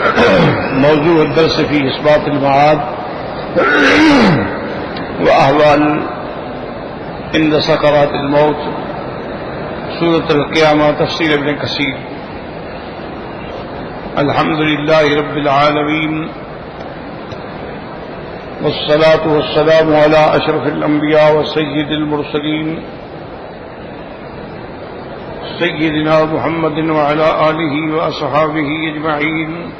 موضوع الدرس في إثبات المعاد وأحوال عند سكرات الموت سورة القيامة تفسير ابن كثير. الحمد لله رب العالمين والصلاة والسلام على أشرف الأنبياء وسيد المرسلين سيدنا محمد وعلى آله وأصحابه أجمعين.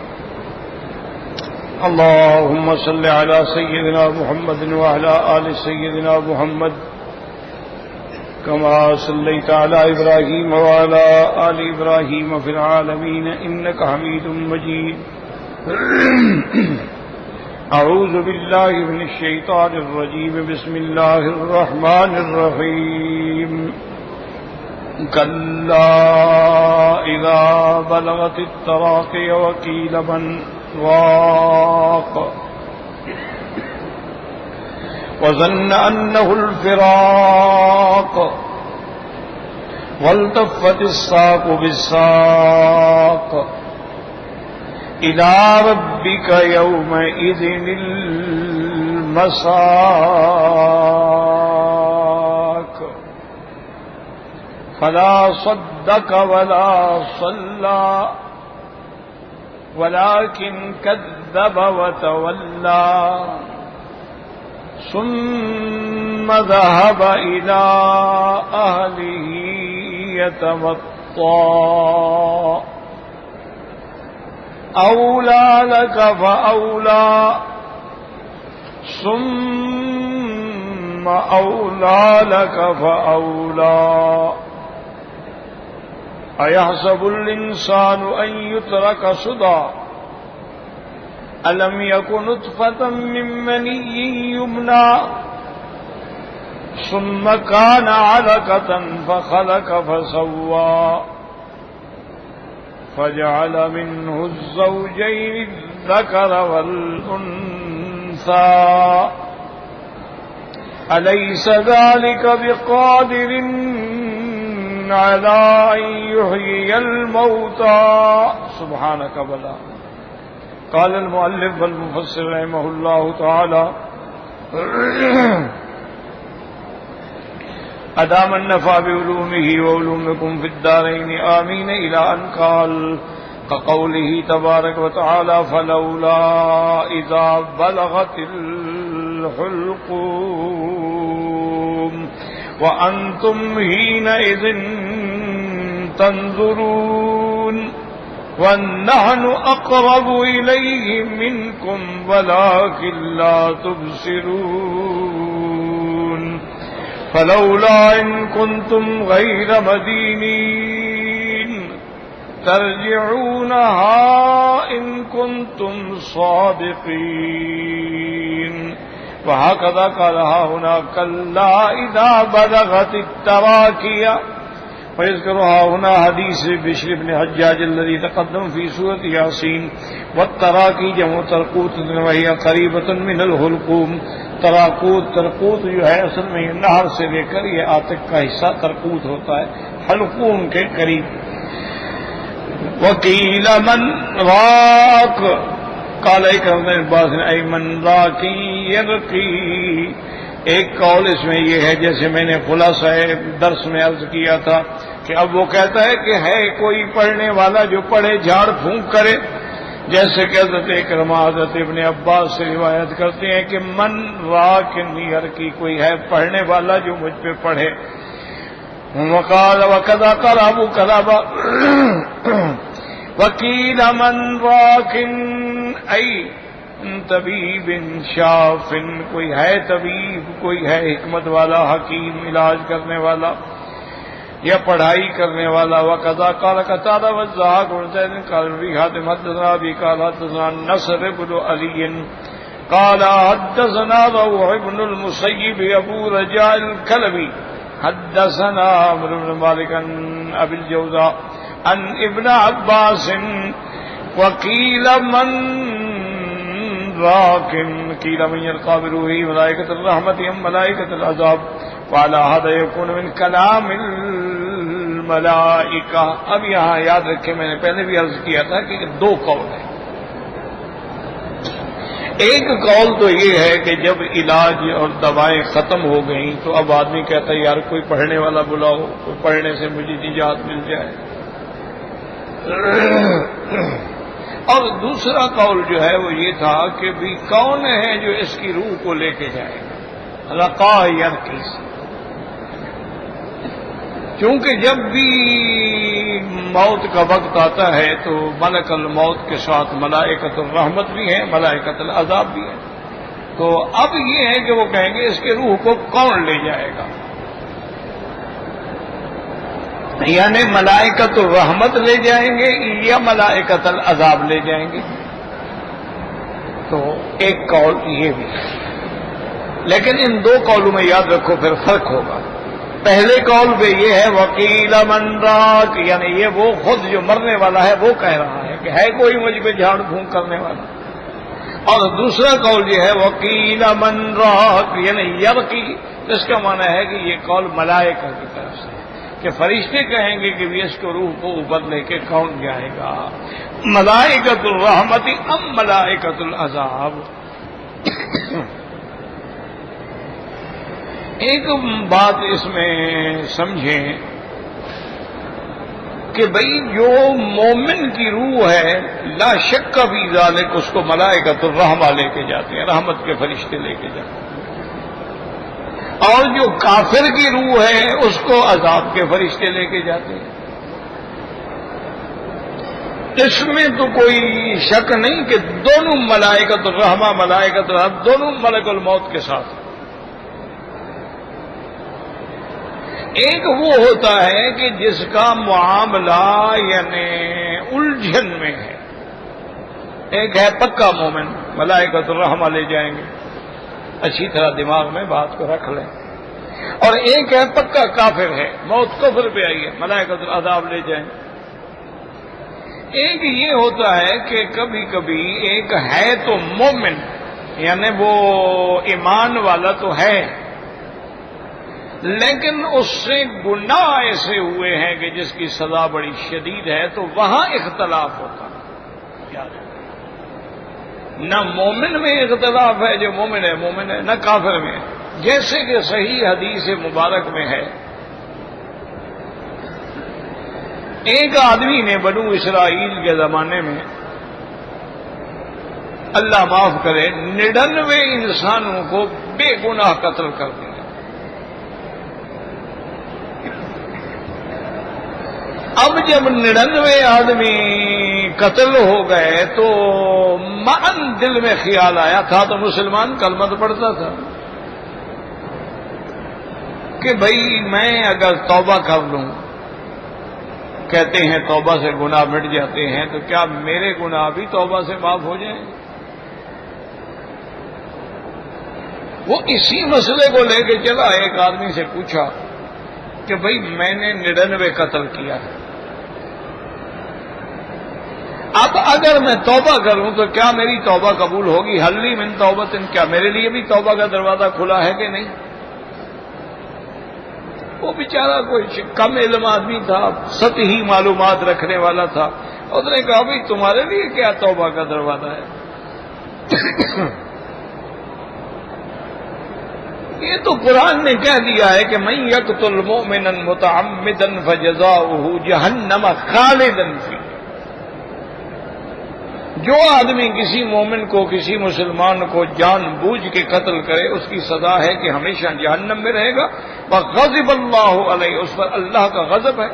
اللهم صل على سيدنا محمد وعلى آل سيدنا محمد كما صليت على إبراهيم وعلى آل إبراهيم في العالمين إنك حميد مجيد. أعوذ بالله من الشيطان الرجيم. بسم الله الرحمن الرحيم. كلا إذا بلغت التراقي وقيل من راق وظن أنه الفراق والتفت الساق بالساق إلى ربك يومئذ المساق فلا صدق ولا صلى ولكن كذب وتولى ثم ذهب إلى أهله يتمطى أولى لك فأولى ثم أولى لك فأولى أيحسب الإنسان أن يترك سدى ألم يكن نطفة من مني يمنى ثم كان علقة فخلق فسوى فجعل منه الزوجين الذكر والأنثى أليس ذلك بقادر على أن يحيي الموتى سبحانك بلى. قال المؤلف والمفسر رحمه الله تعالى أدام النفع بعلومه وعلومكم في الدارين آمين إلى أن قال كقوله تبارك وتعالى فلولا إذا بلغت الحلقوم وأنتم حينئذ تنظرون ونحن أقرب إليه منكم ولكن لا تبصرون فلولا إن كنتم غير مدينين ترجعونها إن كنتم صادقين. وهكذا قالها هنا كلا إذا بلغت التراقي. ويذكرها هنا حديث بشر بن حجاج الذي تقدم في سورة ياسين. والتراقي جمع ترقوت وهي قريبة من الحلقوم. ترقوت جو ہے اصل میں یہ نہر سے لے کر یہ عاتق کا حصہ ترقوت ہوتا ہے، حلقوم کے قریب. وقیل من راق قال اکرم بن عباس ای من راقی یرقی. ایک قول اس میں یہ ہے جیسے میں نے خلاصہ درس میں عرض کیا تھا کہ اب وہ کہتا ہے کہ ہے کوئی پڑھنے والا جو پڑھے جھاڑ پھونک کرے، جیسے کہ حضرت اکرمہ حضرت ابن عباس سے روایت کرتے ہیں کہ من راکن یرقی، کوئی ہے پڑھنے والا جو مجھ پہ پڑھے. وقال وکذا قال ابو قلابہ وقیل من راکن ای طبیب شاف، کوئی ہے طبیب، کوئی ہے حکمت والا، حکیم، علاج کرنے والا یا پڑھائی کرنے والا. وقضا قال قتادہ والضحاک بن زید قال ابی حاتم حدثنا ابی قال حدثنا نصر بن علی قال حدثنا روح بن المسیب ابو رجاء الکلبی حدثنا عمرو بن مالک عن ابی الجوزاء عن ابن عباس وقیل من راکن قیل من یلقى بروحه ملائکۃ الرحمۃ ام ملائکۃ العذاب وعلى هذا يكون من كلام الملائکہ. اب یہاں یاد رکھیں میں نے پہلے بھی عرض کیا تھا کہ دو قول ہیں. ایک قول تو یہ ہے کہ جب علاج اور دوائیں ختم ہو گئیں تو اب آدمی کہتا ہے یار کوئی پڑھنے والا بلاؤ، کوئی پڑھنے سے مجھے نجات مل جائے۔ اور دوسرا قول جو ہے وہ یہ تھا کہ بھی کون ہے جو اس کی روح کو لے کے جائے گا، رقا یرقی سے، کیونکہ جب بھی موت کا وقت آتا ہے تو ملک الموت کے ساتھ ملائکۃ الرحمت بھی ہے، ملائکۃ العذاب بھی ہے۔ تو اب یہ ہے کہ وہ کہیں گے اس کے روح کو کون لے جائے گا، یعنی ملائکۃ الرحمت لے جائیں گے یا ملائکۃ العذاب لے جائیں گے۔ تو ایک قول یہ بھی ہے، لیکن ان دو قولوں میں یاد رکھو پھر فرق ہوگا۔ پہلے قول پہ یہ ہے وکیل من راک، یعنی یہ وہ خود جو مرنے والا ہے وہ کہہ رہا ہے کہ ہے کوئی مجھ پہ جھاڑ پھونک کرنے والا، اور دوسرا قول یہ ہے وکیل من راک یعنی یرقی، اس کا معنی ہے کہ یہ قول ملائکہ کی طرف سے کہ فرشتے کہیں گے کہ بھی اس کو روح کو اوپر لے کے کون جائے گا، ملائکۃ الرحمت ام ملائکۃ العذاب۔ ایک بات اس میں سمجھیں کہ بھئی جو مومن کی روح ہے لا شک فی ذالک، اس کو ملائکۃ الرحمہ لے کے جاتے ہیں، رحمت کے فرشتے لے کے جاتے ہیں، اور جو کافر کی روح ہے اس کو عذاب کے فرشتے لے کے جاتے ہیں۔ اس میں تو کوئی شک نہیں کہ دونوں ملائکۃ الرحمہ ملائکۃ العذاب دونوں ملک الموت کے ساتھ۔ ایک وہ ہوتا ہے کہ جس کا معاملہ یعنی الجھن میں ہے، ایک ہے پکا مومن ملائکۃ الرحمہ لے جائیں گے، اچھی طرح دماغ میں بات کو رکھ لیں، اور ایک ہے پکا کافر ہے، موت کفر پہ آئی ہے، ملائکۃ العذاب لے جائیں۔ ایک یہ ہوتا ہے کہ کبھی کبھی ایک ہے تو مومن یعنی وہ ایمان والا تو ہے، لیکن اس سے گناہ ایسے ہوئے ہیں کہ جس کی سزا بڑی شدید ہے، تو وہاں اختلاف ہوتا ہے۔ یاد رکھیں، نہ مومن میں اختلاف ہے، جو مومن ہے، نہ کافر میں ہے۔ جیسے کہ صحیح حدیث مبارک میں ہے، ایک آدمی نے بنو اسرائیل کے زمانے میں اللہ معاف کرے 99 انسانوں کو بے گناہ قتل کر دیا۔ اب جب 99 آدمی قتل ہو گئے تو من دل میں خیال آیا تھا، تو مسلمان کلمہ تو پڑھتا تھا کہ بھئی میں اگر توبہ کر لوں، کہتے ہیں توبہ سے گناہ مٹ جاتے ہیں، تو کیا میرے گناہ بھی توبہ سے معاف ہو جائیں؟ وہ اسی مسئلے کو لے کے چلا، ایک آدمی سے پوچھا کہ بھئی میں نے 99 قتل کیا ہے، اب اگر میں توبہ کروں تو کیا میری توبہ قبول ہوگی؟ حل لی من توبۃ، کیا میرے لیے بھی توبہ کا دروازہ کھلا ہے کہ نہیں؟ وہ بیچارہ کوئی کم علم آدمی تھا، سطحی معلومات رکھنے والا تھا، اس نے کہا بھائی تمہارے لیے کیا توبہ کا دروازہ ہے؟ یہ تو قرآن نے کہہ دیا ہے کہ من یقتل مؤمنا متعمدا فجزاؤہ جہنم خالدا فیہا، جو آدمی کسی مومن کو کسی مسلمان کو جان بوجھ کے قتل کرے اس کی سزا ہے کہ ہمیشہ جہنم میں رہے گا، وغضب اللہ علیہ، اس پر اللہ کا غضب ہے،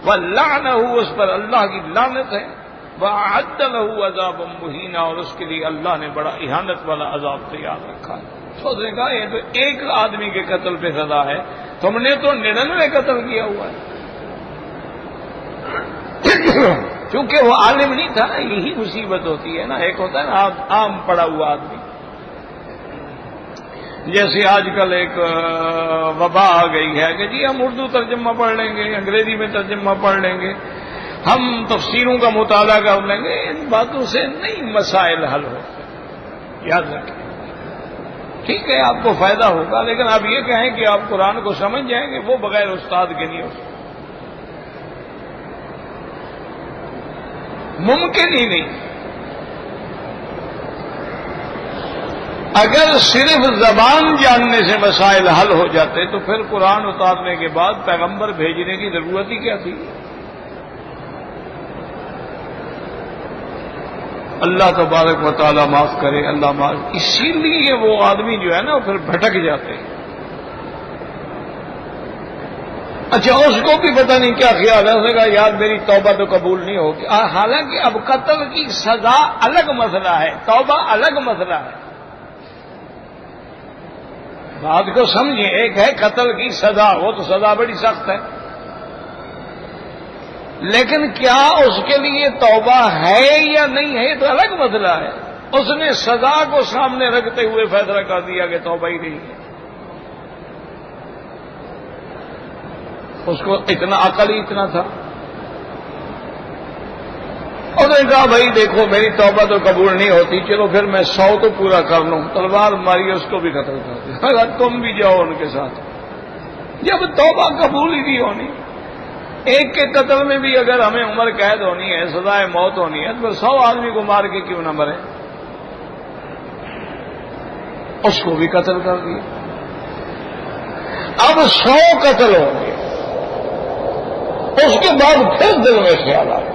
ولعنہ، اس پر اللہ کی لعنت ہے، وأعد له عذابا مہینا، اور اس کے لیے اللہ نے بڑا اہانت والا عذاب تیار رکھا ہے۔ تو اس نے کہا یہ تو ایک آدمی کے قتل پہ سزا ہے، تم نے تو 99 قتل کیا ہوا ہے۔ چونکہ وہ عالم نہیں تھا، یہی مصیبت ہوتی ہے نا، ایک ہوتا ہے نا عام پڑا ہوا آدمی، جیسے آج کل ایک وبا آ گئی ہے کہ جی ہم اردو ترجمہ پڑھ لیں گے، انگریزی میں ترجمہ پڑھ لیں گے، ہم تفسیروں کا مطالعہ کر لیں گے، ان باتوں سے نہیں مسائل حل ہوتے، یاد رکھیں۔ ٹھیک ہے آپ کو فائدہ ہوگا، لیکن آپ یہ کہیں کہ آپ قرآن کو سمجھ جائیں گے، وہ بغیر استاد کے نہیں ہو سکتا، ممکن ہی نہیں۔ اگر صرف زبان جاننے سے مسائل حل ہو جاتے تو پھر قرآن اتارنے کے بعد پیغمبر بھیجنے کی ضرورت ہی کیا تھی؟ اللہ تبارک و تعالیٰ معاف کرے، اللہ معاف. اسی لیے وہ آدمی جو ہے نا وہ پھر بھٹک جاتے ہیں. اچھا اس کو بھی پتہ نہیں کیا خیال ہے، اس نے کہا یار میری توبہ تو قبول نہیں ہوگی. حالانکہ اب قتل کی سزا الگ مسئلہ ہے، توبہ الگ مسئلہ ہے. بات کو سمجھیں، ایک ہے قتل کی سزا، وہ تو سزا بڑی سخت ہے، لیکن کیا اس کے لیے توبہ ہے یا نہیں ہے تو الگ مسئلہ ہے. اس نے سزا کو سامنے رکھتے ہوئے فیصلہ کر دیا کہ توبہ ہی نہیں ہے. اس کو اتنا عقل ہی اتنا تھا. اور نے کہا بھائی دیکھو میری توبہ تو قبول نہیں ہوتی، چلو پھر میں 100 تو پورا کر لوں. تلوار ماری، اس کو بھی قتل کر دیا. تم بھی جاؤ ان کے ساتھ. جب توبہ قبول ہی نہیں ہونی، ایک کے قتل میں بھی اگر ہمیں عمر قید ہونی ہے، سزائے موت ہونی ہے، تو پھر 100 آدمی کو مار کے کیوں نہ مرے؟ اس کو بھی قتل کر دیا. اب 100 قتل ہوں گے. اس کے بعد پھر دل میں خیال آیا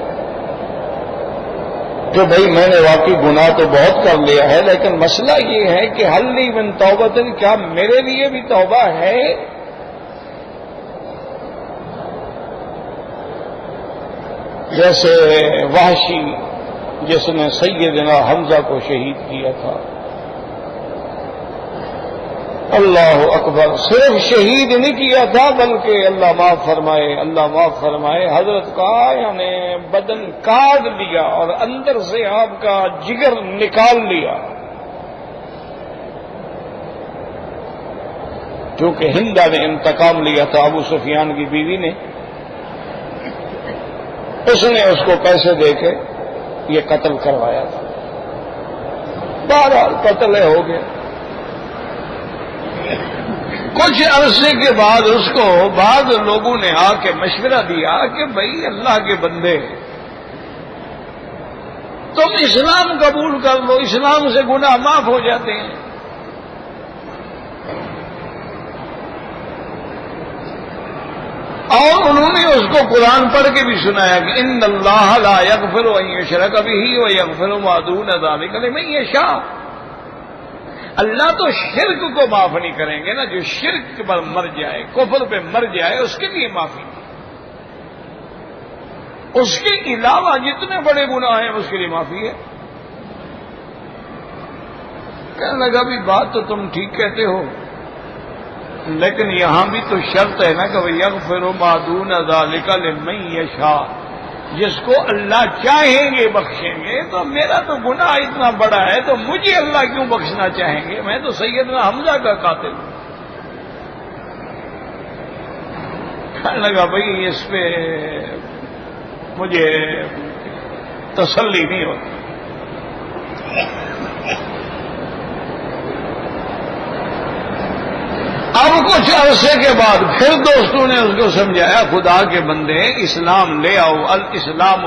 کہ بھائی میں نے واقعی گناہ تو بہت کر لیا ہے، لیکن مسئلہ یہ ہے کہ حل لی من توبۃ، کیا میرے لیے بھی توبہ ہے؟ جیسے وحشی جس نے سیدنا حمزہ کو شہید کیا تھا. اللہ اکبر، صرف شہید نہیں کیا تھا بلکہ اللہ معاف فرمائے، اللہ معاف فرمائے، حضرت کا یعنی بدن کاٹ لیا اور اندر سے آپ کا جگر نکال لیا. کیونکہ ہندا نے انتقام لیا تھا ابو سفیان کی بیوی نے، اس نے اس کو پیسے دے کے یہ قتل کروایا تھا. بہرحال قتل ہو گیا. کچھ عرصے کے بعد اس کو بعض لوگوں نے آ کے مشورہ دیا کہ بھائی اللہ کے بندے تم اسلام قبول کر لو، اسلام سے گناہ معاف ہو جاتے ہیں. اور انہوں نے اس کو قرآن پڑھ کے بھی سنایا کہ ان اللہ لا یغفر ان یشرک بہ ویغفر ما دون ذلک لمن یشاء. اللہ تو شرک کو معاف نہیں کریں گے نا، جو شرک پر مر جائے، کفر پہ مر جائے، اس کے لیے معافی نہیں. اس کے علاوہ جتنے بڑے گناہ ہیں اس کے لیے معافی ہے. کہنے لگا بھی بات تو تم ٹھیک کہتے ہو، لیکن یہاں بھی تو شرط ہے نا کہ یغفر ما دون ذلک لمن یشاء، جس کو اللہ چاہیں گے بخشیں گے. تو میرا تو گناہ اتنا بڑا ہے تو مجھے اللہ کیوں بخشنا چاہیں گے؟ میں تو سیدنا حمزہ کا قاتل ہوں. کہنے لگا بھائی اس پہ مجھے تسلی نہیں ہوتی. اب کچھ عرصے کے بعد پھر دوستوں نے اس کو سمجھایا خدا کے بندے اسلام لے آؤ، الاسلام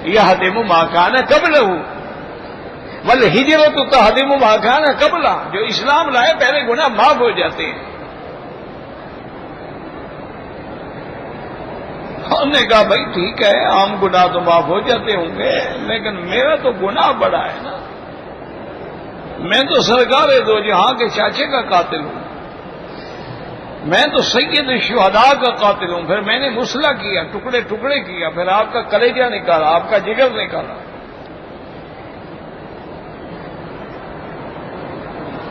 یہدم ما کان قبلہ والہجرۃ تہدم ما کان قبلہ. جو اسلام لائے پہلے گناہ معاف ہو جاتے ہیں. ہم نے کہا بھائی ٹھیک ہے، عام گناہ تو معاف ہو جاتے ہوں گے، لیکن میرا تو گناہ بڑا ہے نا. میں تو سرکار دو جہاں کے چاچے کا قاتل ہوں، میں تو سید الشہداء کا قاتل ہوں. پھر میں نے مسلح کیا، ٹکڑے ٹکڑے کیا، پھر آپ کا کلیجہ نکالا، آپ کا جگر نکالا.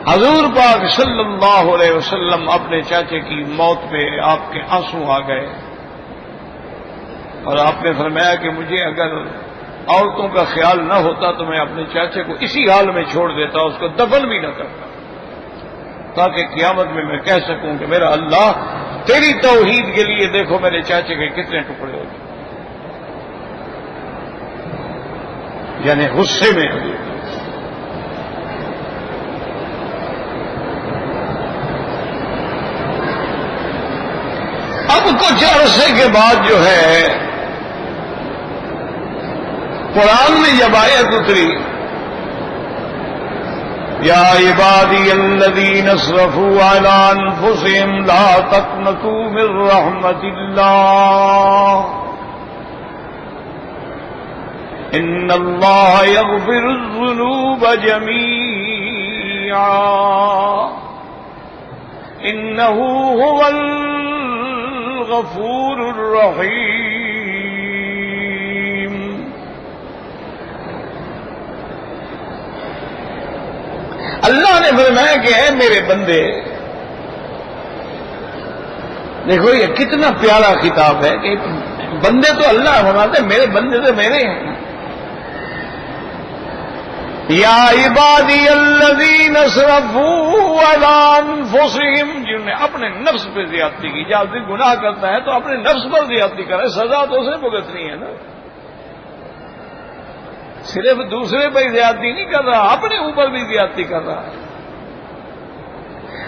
حضور پاک صلی اللہ علیہ وسلم اپنے چاچے کی موت پہ آپ کے آنسو آ گئے اور آپ نے فرمایا کہ مجھے اگر عورتوں کا خیال نہ ہوتا تو میں اپنے چاچے کو اسی حال میں چھوڑ دیتا، اس کو دفن بھی نہ کرتا، تاکہ قیامت میں کہہ سکوں کہ میرا اللہ تیری توحید کے لیے دیکھو میرے چاچے کے کتنے ٹکڑے ہو گئے. یعنی غصے میں. اب کچھ عرصے کے بعد جو ہے قرآن میں جب آیت اتری یا عبادی الذین اسرفوا علی انفسهم لا تقنطوا من رحمت اللہ ان اللہ یغفر الذنوب جميعا انہ هو الغفور الرحیم. اللہ نے فرمایا کہ اے میرے بندے، دیکھو یہ کتنا پیارا خطاب ہے کہ بندے تو اللہ فرماتے ہیں، میرے بندے تو میرے ہیں. یا عبادی الذین اسرفوا علی انفسہم، جنہوں نے اپنے نفس پہ زیادتی کی. جب آدمی گناہ کرتا ہے تو اپنے نفس پر زیادتی کرے، سزا تو اسے بھگتنی ہے نا. صرف دوسرے پہ زیادتی نہیں کر رہا، اپنے اوپر بھی زیادتی کر رہا ہے.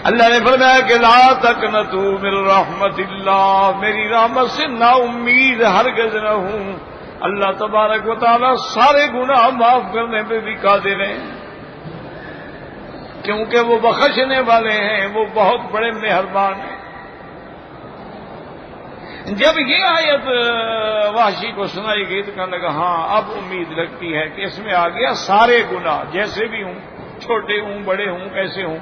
اللہ نے فرمایا کہ لا تقنطوا من رحمت اللہ، میری رحمت سے نا امید ہرگز نہ ہوں. اللہ تبارک و تعالی سارے گناہ معاف کرنے پہ بھی قادر ہیں، کیونکہ وہ بخشنے والے ہیں، وہ بہت بڑے مہربان ہیں. جب یہ آیت وحشی کو سنائی گئی تو کہنے لگا ہاں اب امید لگتی ہے کہ اس میں آ گیا سارے گناہ، جیسے بھی ہوں، چھوٹے ہوں بڑے ہوں کیسے ہوں.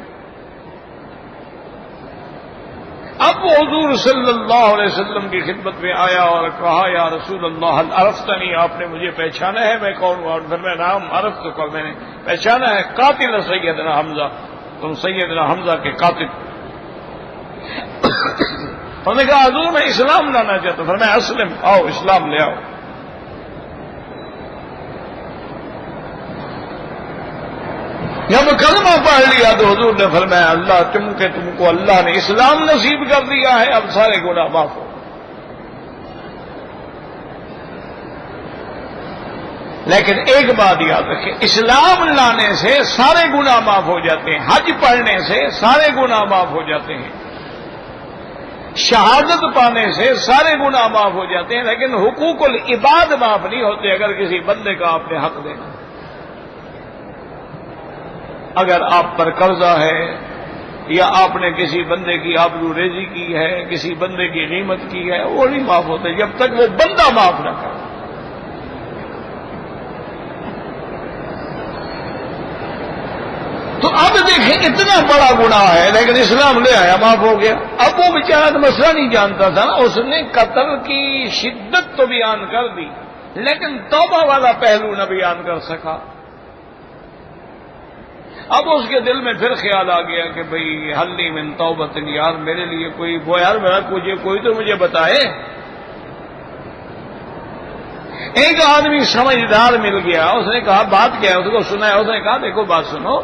اب وہ حضور صلی اللہ علیہ وسلم کی خدمت میں آیا اور کہا یا رسول اللہ هل عرفتنی، آپ نے مجھے پہچانا ہے میں کون ہوں؟ اور میں نام عرف تو کر میں نے پہچانا ہے، قاتل سیدنا حمزہ، تم سیدنا حمزہ کے قاتل. انہوں نے کہا حضور میں اسلام لانا چاہتا ہوں. فرمایا اسلم، آؤ اسلام لے آؤ. جب کلمہ پڑھ لیا تو حضور نے فرمایا اللہ تم کو اللہ نے اسلام نصیب کر دیا ہے، اب سارے گناہ معاف ہو. لیکن ایک بات یاد رکھیں، اسلام لانے سے سارے گناہ معاف ہو جاتے ہیں، حج پڑھنے سے سارے گناہ معاف ہو جاتے ہیں، شہادت پانے سے سارے گناہ معاف ہو جاتے ہیں، لیکن حقوق العباد معاف نہیں ہوتے. اگر کسی بندے کا آپ نے حق دینا، اگر آپ پر قرضہ ہے یا آپ نے کسی بندے کی آبرو ریزی کی ہے، کسی بندے کی غیمت کی ہے، وہ نہیں معاف ہوتے جب تک وہ بندہ معاف نہ کرے. تو اب دیکھیں اتنا بڑا گناہ ہے لیکن اسلام لے آیا، معاف ہو گیا. اب وہ بیچارہ تو مسئلہ نہیں جانتا تھا نا، اس نے قتل کی شدت تو بیان کر دی لیکن توبہ والا پہلو نہ بیان کر سکا. اب اس کے دل میں پھر خیال آ گیا کہ بھئی حلی من توبۃ، یار میرے لیے کوئی وہ یار میرا کوئی تو مجھے بتائے. ایک آدمی سمجھدار مل گیا، اس نے کہا بات کیا ہے، اس کو سنا ہے. اس نے کہا دیکھو بات سنو،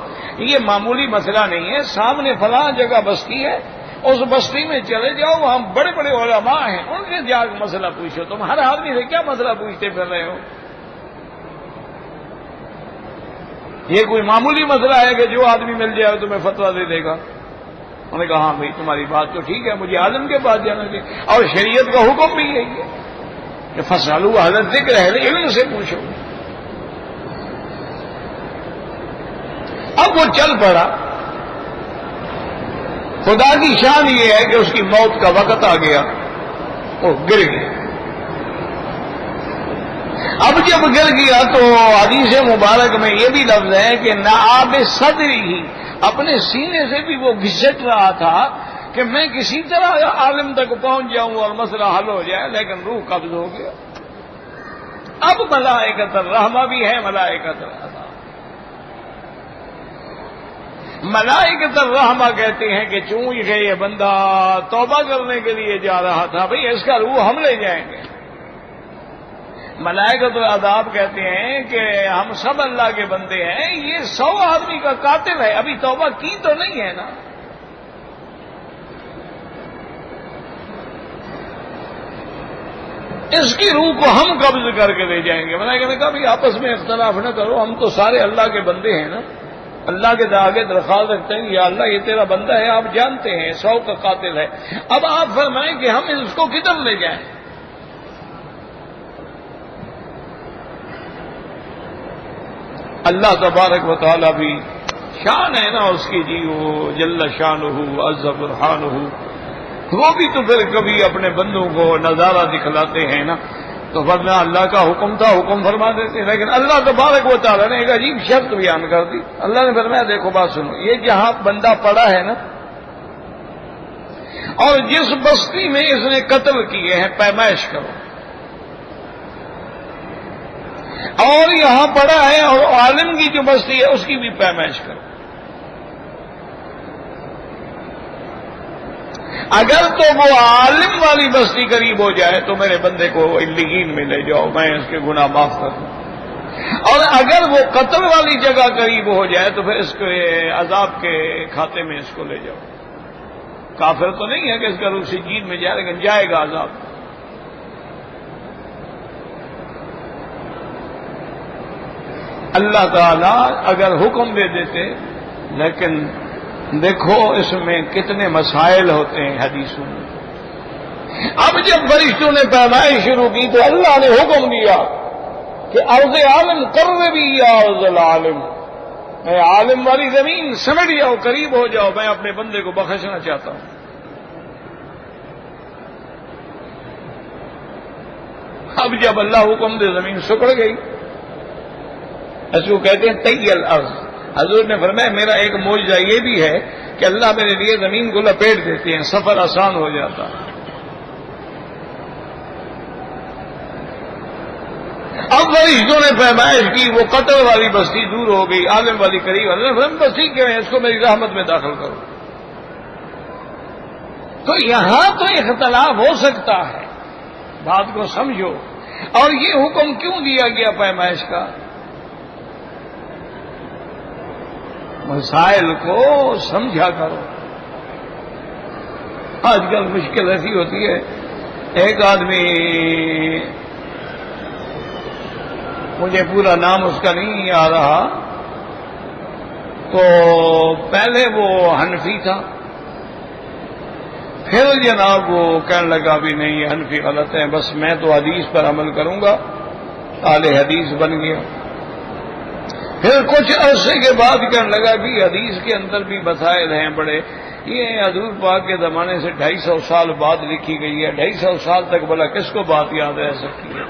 یہ معمولی مسئلہ نہیں ہے، سامنے فلاں جگہ بستی ہے، اس بستی میں چلے جاؤ، وہاں بڑے بڑے علماء ہیں، ان سے جا کے مسئلہ پوچھو. تم ہر آدمی سے کیا مسئلہ پوچھتے پھر رہے ہو؟ یہ کوئی معمولی مسئلہ ہے کہ جو آدمی مل جائے تمہیں فتویٰ دے دے گا؟ انہوں نے کہا ہاں بھائی تمہاری بات تو ٹھیک ہے، مجھے عالم کے پاس جانا چاہیے، اور شریعت کا حکم بھی یہی ہے کہ فسالو اہل الذکر، اہل علم سے پوچھو. اب وہ چل پڑا. خدا کی شان یہ ہے کہ اس کی موت کا وقت آ گیا، وہ گر گیا. اب جب گر گیا تو حدیث مبارک میں یہ بھی لفظ ہے کہ نعاب صدری ہی، اپنے سینے سے بھی وہ گھسٹ رہا تھا کہ میں کسی طرح عالم تک پہنچ جاؤں اور مسئلہ حل ہو جائے، لیکن روح قبض ہو گیا. اب ملائکۃ الرحمہ بھی ہے، ملائکۃ العذاب. ملائکۃ الرحمہ کہتے ہیں کہ چونکہ یہ بندہ توبہ کرنے کے لیے جا رہا تھا، بھئی اس کا روح ہم لے جائیں گے. ملائکۃ العذاب کہتے ہیں کہ ہم سب اللہ کے بندے ہیں، یہ 100 آدمی کا قاتل ہے، ابھی توبہ کی تو نہیں ہے نا. اس کی روح کو ہم قبض کر کے لے جائیں گے. ملائکہ نے کہا بھئی آپس میں اختلاف نہ کرو، ہم تو سارے اللہ کے بندے ہیں نا. اللہ کے آگے درخواست رکھتے ہیں یا اللہ یہ تیرا بندہ ہے، آپ جانتے ہیں 100 کا قاتل ہے، اب آپ فرمائیں کہ ہم اس کو کدھر لے جائیں. اللہ تبارک و تعالی بھی شان ہے نا اس کی جی، وہ جل شانہ عز برہانہ، وہ بھی تو پھر کبھی اپنے بندوں کو نظارہ دکھلاتے ہیں نا، تو ورنہ اللہ کا حکم تھا حکم فرما دیتے، لیکن اللہ تبارک و تعالیٰ نے ایک عجیب شرط بیان کر دی۔ اللہ نے فرمایا دیکھو بات سنو، یہ جہاں بندہ پڑا ہے نا، اور جس بستی میں اس نے قتل کیے ہیں، پیمائش کرو، اور یہاں پڑا ہے اور عالم کی جو بستی ہے اس کی بھی پیمائش کرو۔ اگر تو وہ عالم والی بستی قریب ہو جائے تو میرے بندے کو علیین میں لے جاؤ، میں اس کے گناہ معاف کر دوں، اور اگر وہ قتل والی جگہ قریب ہو جائے تو پھر اس کے عذاب کے کھاتے میں اس کو لے جاؤ۔ کافر تو نہیں ہے کہ اس کا روح سجین میں جائے، لیکن جائے گا عذاب۔ اللہ تعالی اگر حکم دے دیتے، لیکن دیکھو اس میں کتنے مسائل ہوتے ہیں حدیثوں میں۔ اب جب فرشتوں نے پیمائش شروع کی تو اللہ نے حکم دیا کہ ارض عالم قربی یا ارض العالم، اے عالم والی زمین سمٹ جاؤ، قریب ہو جاؤ، میں اپنے بندے کو بخشنا چاہتا ہوں۔ اب جب اللہ حکم دے زمین سکڑ گئی، اس کو کہتے ہیں طی الارض۔ حضور نے فرمایا میرا ایک معجزہ یہ بھی ہے کہ اللہ میرے لیے زمین کو لپیٹ دیتے ہیں، سفر آسان ہو جاتا۔ اب فرشتوں نے پیمائش کی، وہ قتل والی بستی دور ہو گئی، عالم والی قریب، اللہ نے فرمایا بس ٹھیک ہے، اس کو میری رحمت میں داخل کرو۔ تو یہاں تو اختلاف ہو سکتا ہے، بات کو سمجھو۔ اور یہ حکم کیوں دیا گیا پیمائش کا؟ مسائل کو سمجھا کرو۔ آج کل مشکل ایسی ہوتی ہے، ایک آدمی، مجھے پورا نام اس کا نہیں آ رہا، تو پہلے وہ حنفی تھا، پھر جناب وہ کہنے لگا بھی نہیں یہ حنفی غلط ہے، بس میں تو حدیث پر عمل کروں گا، اہل حدیث بن گیا۔ پھر کچھ عرصے کے بعد کہنے لگا بھی حدیث کے اندر بھی مسائل ہیں بڑے، یہ حضور پاک کے زمانے سے 250 سال بعد لکھی گئی ہے، 250 سال تک بھلا کس کو بات یاد رہ سکتی ہے؟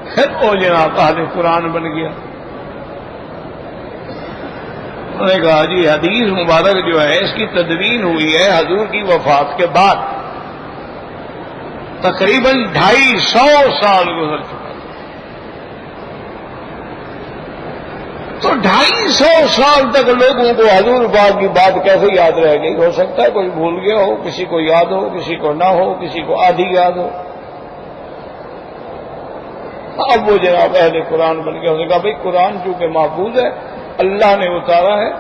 پھر وہ جناب اہل قرآن بن گیا۔ انہوں نے کہا جی حدیث مبارک جو ہے اس کی تدوین ہوئی ہے حضور کی وفات کے بعد، تقریباً 250 سال گزر چکے، تو 250 سال تک لوگوں کو حضور پاک کی بات کیسے یاد رہ گئی؟ ہو سکتا ہے کوئی بھول گیا ہو، کسی کو یاد ہو، کسی کو نہ ہو، کسی کو آدھی یاد ہو۔ اب وہ جناب اہل قرآن بن گیا۔ انہوں نے کہا بھائی قرآن چونکہ محفوظ ہے، اللہ نے اتارا ہے،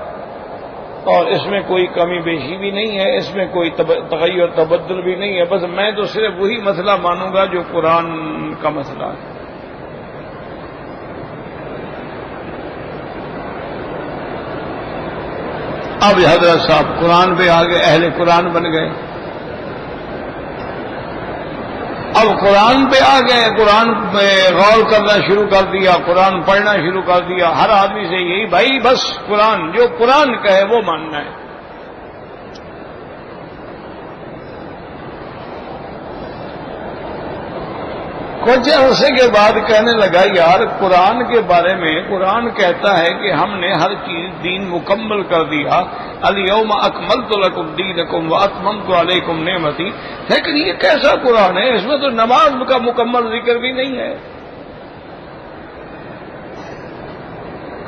اور اس میں کوئی کمی بیشی بھی نہیں ہے، اس میں کوئی تغیر تبدل بھی نہیں ہے، بس میں تو صرف وہی مسئلہ مانوں گا جو قرآن کا مسئلہ ہے۔ اب حضرت صاحب قرآن پہ آگے اہل قرآن بن گئے، اب قرآن پہ آ گئے، قرآن پہ غور کرنا شروع کر دیا، قرآن پڑھنا شروع کر دیا۔ ہر آدمی سے یہی بھائی بس قرآن جو قرآن کہے وہ ماننا ہے۔ کچھ عرصے کے بعد کہنے لگا یار قرآن کے بارے میں قرآن کہتا ہے کہ ہم نے ہر چیز دین مکمل کر دیا، الیوم اکملت لکم دینکم واتممت علیکم نعمتی، لیکن یہ کیسا قرآن ہے؟ اس میں تو نماز کا مکمل ذکر بھی نہیں ہے۔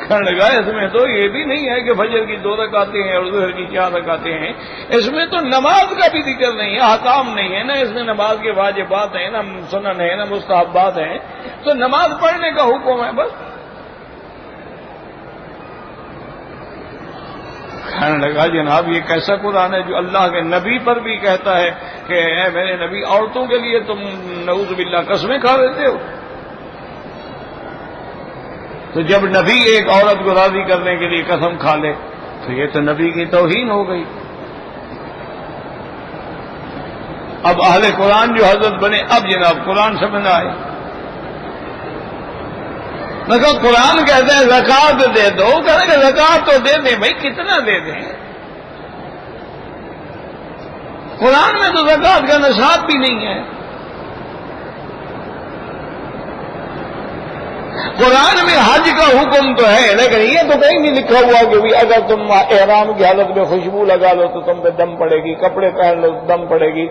کہنے لگا اس میں تو یہ بھی نہیں ہے کہ فجر کی 2 رکعتیں ہیں اور ظہر کی 4 رکعتیں ہیں، اس میں تو نماز کا بھی ذکر نہیں ہے، احکام نہیں ہے، نہ اس میں نماز کے واجبات ہیں، نہ سنن ہے، نہ مستحبات ہیں، تو نماز پڑھنے کا حکم ہے بس۔ کہنے لگا جناب یہ کیسا قرآن ہے جو اللہ کے نبی پر بھی کہتا ہے کہ اے میرے نبی عورتوں کے لیے تم نعوذ باللہ قسمیں کھا لیتے ہو؟ تو جب نبی ایک عورت کو راضی کرنے کے لیے قسم کھا لے تو یہ تو نبی کی توہین ہو گئی۔ اب اہل قرآن جو حضرت بنے اب جناب قرآن سمجھ آئے، مگر قرآن کہتا ہے زکات دے دو، کہنے کہ زکات تو دے دیں بھائی، کتنا دے دیں؟ قرآن میں تو زکات کا نصاب بھی نہیں ہے۔ قرآن میں حج کا حکم تو ہے، لیکن یہ تو کہیں نہیں لکھا ہوا کہ اگر تم احرام کی حالت میں خوشبو لگا لو تو تم پہ دم پڑے گی، کپڑے پہن لو تو دم پڑے گی،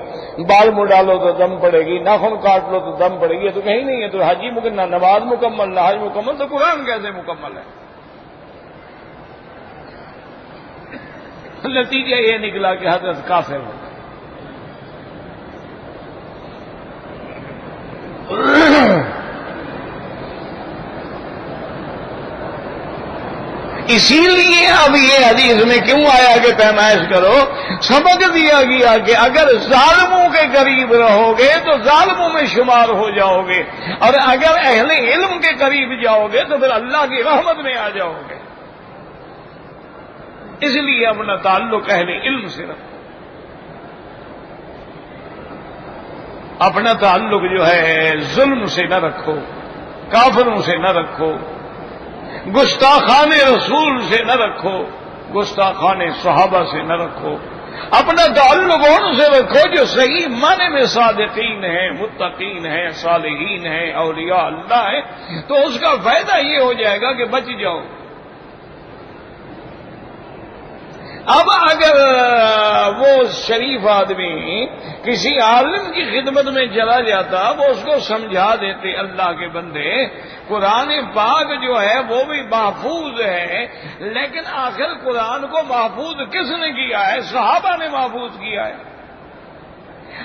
بال مڈا لو تو دم پڑے گی، ناخن کاٹ لو تو دم پڑے گی، یہ تو کہیں نہیں ہے۔ تو حجی نہ نماز مکمل نہ حج مکمل، تو قرآن کیسے مکمل ہے؟ نتیجہ یہ نکلا کہ حضرت کافر ہو۔ اسی لیے اب یہ حدیث میں کیوں آیا کہ پیمائش کرو، سبق دیا گیا کہ اگر ظالموں کے قریب رہو گے تو ظالموں میں شمار ہو جاؤ گے، اور اگر اہل علم کے قریب جاؤ گے تو پھر اللہ کی رحمت میں آ جاؤ گے۔ اس لیے اپنا تعلق اہل علم سے رکھو، اپنا تعلق جو ہے ظلم سے نہ رکھو، کافروں سے نہ رکھو، گستاخان رسول سے نہ رکھو، گستاخان صحابہ سے نہ رکھو، اپنا تعلق ان سے رکھو جو صحیح معنی میں صادقین ہیں، متقین ہیں، صالحین ہیں، اولیاء اللہ ہیں، تو اس کا فائدہ یہ ہو جائے گا کہ بچ جاؤ۔ اب اگر وہ شریف آدمی کسی عالم کی خدمت میں چلا جاتا، وہ اس کو سمجھا دیتے اللہ کے بندے قرآن پاک جو ہے وہ بھی محفوظ ہے، لیکن آخر قرآن کو محفوظ کس نے کیا ہے؟ صحابہ نے محفوظ کیا ہے،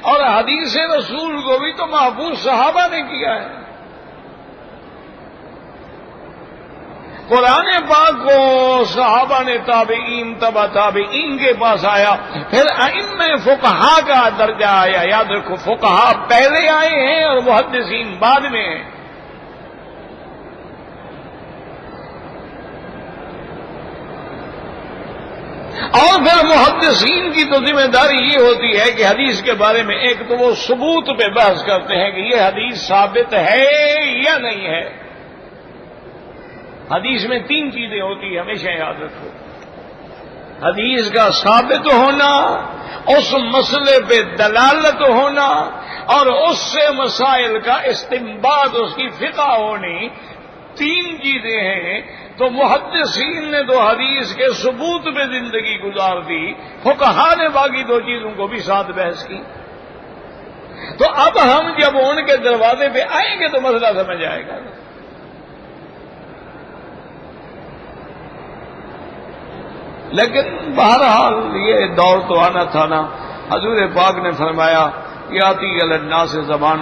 اور حدیث رسول کو بھی تو محفوظ صحابہ نے کیا ہے۔ قرآن پاک کو صحابہ نے تابعین تبع تابعین کے پاس آیا، پھر ائمہ فقہا کا درجہ آیا۔ یاد رکھو، فقہا پہلے آئے ہیں اور محدثین بعد میں ہیں۔ اور پھر محدثین کی تو ذمہ داری یہ ہوتی ہے کہ حدیث کے بارے میں ایک تو وہ ثبوت پہ بحث کرتے ہیں کہ یہ حدیث ثابت ہے یا نہیں ہے۔ حدیث میں 3 چیزیں ہوتی ہیں، ہمیشہ یاد رکھو۔ حدیث کا ثابت ہونا، اس مسئلے پہ دلالت ہونا، اور اس سے مسائل کا استنباط، اس کی فقہ ہونی، 3 چیزیں ہیں۔ تو محدثین نے تو حدیث کے ثبوت پہ زندگی گزار دی، فقہا نے باقی 2 چیزوں کو بھی ساتھ بحث کی۔ تو اب ہم جب ان کے دروازے پہ آئیں گے تو مسئلہ سمجھ آئے گا۔ لیکن بہرحال یہ دور تو آنا تھا نا۔ حضور پاک نے فرمایا یاتی علی الناس زمان،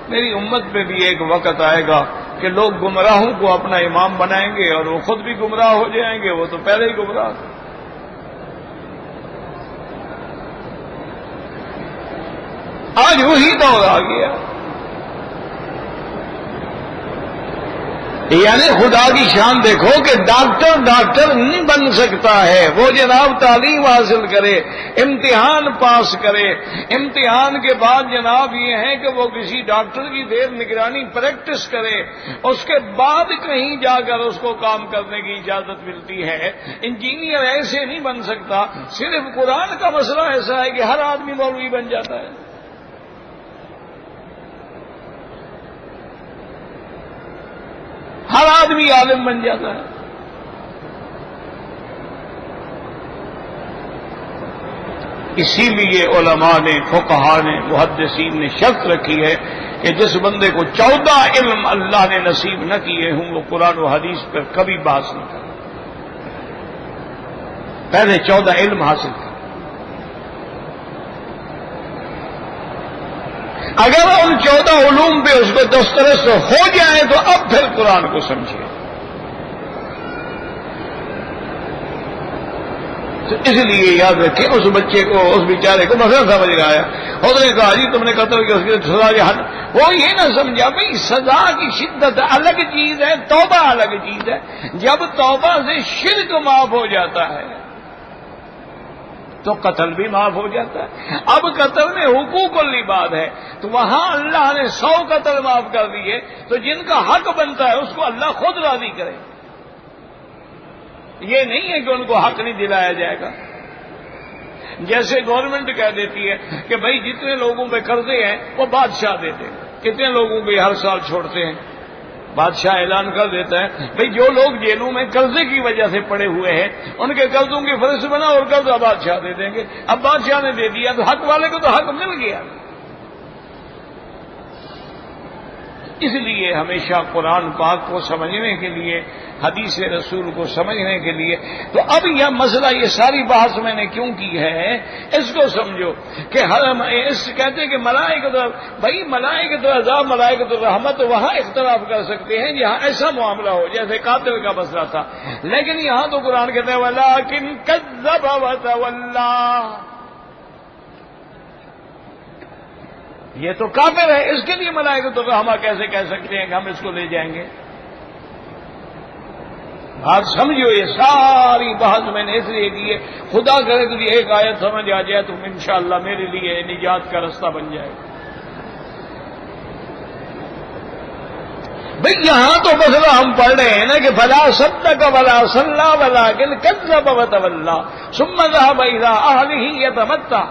میری امت پہ بھی ایک وقت آئے گا کہ لوگ گمراہوں کو اپنا امام بنائیں گے اور وہ خود بھی گمراہ ہو جائیں گے، وہ تو پہلے ہی گمراہ تھے۔ آج وہی دور آ گیا، یعنی خدا کی شان دیکھو کہ ڈاکٹر نہیں بن سکتا ہے، وہ جناب تعلیم حاصل کرے، امتحان پاس کرے، امتحان کے بعد جناب یہ ہے کہ وہ کسی ڈاکٹر کی دیر نگرانی پریکٹس کرے، اس کے بعد کہیں جا کر اس کو کام کرنے کی اجازت ملتی ہے۔ انجینئر ایسے نہیں بن سکتا۔ صرف قرآن کا مسئلہ ایسا ہے کہ ہر آدمی مولوی بن جاتا ہے۔ ہر آدمی عالم بن جاتا ہے۔ اسی لیے علماء نے، فقہا نے، محدثین نے شرط رکھی ہے کہ جس بندے کو 14 علم اللہ نے نصیب نہ کیے ہوں وہ قرآن و حدیث پر کبھی بحث نہ کرے، پہلے 14 علم حاصل کرے۔ اگر ان 14 علوم پہ اس کو دسترس ہو جائے تو اب پھر قرآن کو سمجھے۔ تو اس لیے یاد رکھیں، اس بچے کو، اس بیچارے کو مسئلہ سمجھ رہا ہے، اس نے کہا جی تم نے قتل کیا، اس کی سزا جہاد، وہ یہ نہ سمجھا بھائی سزا کی شدت الگ چیز ہے، توبہ الگ چیز ہے۔ جب توبہ سے شرک معاف ہو جاتا ہے، تو قتل بھی معاف ہو جاتا ہے۔ اب قتل میں حقوق العباد ہے تو وہاں اللہ نے 100 قتل معاف کر دیے، تو جن کا حق بنتا ہے اس کو اللہ خود راضی کرے، یہ نہیں ہے کہ ان کو حق نہیں دلایا جائے گا۔ جیسے گورنمنٹ کہہ دیتی ہے کہ بھائی جتنے لوگوں پہ قرضے ہیں وہ بادشاہ دیتے ہیں، کتنے لوگوں پہ ہر سال چھوڑتے ہیں، بادشاہ اعلان کر دیتا ہے بھئی جو لوگ جیلوں میں قرضے کی وجہ سے پڑے ہوئے ہیں ان کے قرضوں کی فہرست بنا اور قرضہ بادشاہ دے دیں گے۔ اب بادشاہ نے دے دیا تو حق والے کو تو حق مل گیا۔ اس لیے ہمیشہ قرآن پاک کو سمجھنے کے لیے، حدیث رسول کو سمجھنے کے لیے، تو اب یہ مسئلہ، یہ ساری بحث میں نے کیوں کی ہے اس کو سمجھو کہ کہتے ہیں کہ ملائکۃ، بھائی ملائکۃ عذاب ملائکۃ الرحمت وہاں اختلاف کر سکتے ہیں جہاں ایسا معاملہ ہو جیسے قاتل کا مسئلہ تھا، لیکن یہاں تو قرآن کہتے ہیں وَلَٰكِن كَذَّبَ وَتَوَلَّىٰ، یہ تو کافر ہے، اس کے لیے ملائکۃ الرحمہ کیسے کہہ سکتے ہیں کہ ہم اس کو لے جائیں گے؟ بات سمجھو، یہ ساری بحث میں نے اس لیے کی ہے خدا کرے تو ایک آیت سمجھ آ جائے تو انشاءاللہ میرے لیے نجات کا رستہ بن جائے گا۔ بھئی یہاں تو مسئلہ ہم پڑھ رہے ہیں نا کہ فلا صدق ولا صلی ولکن کذب وتولی ثم ذهب الى اهله يتمتع،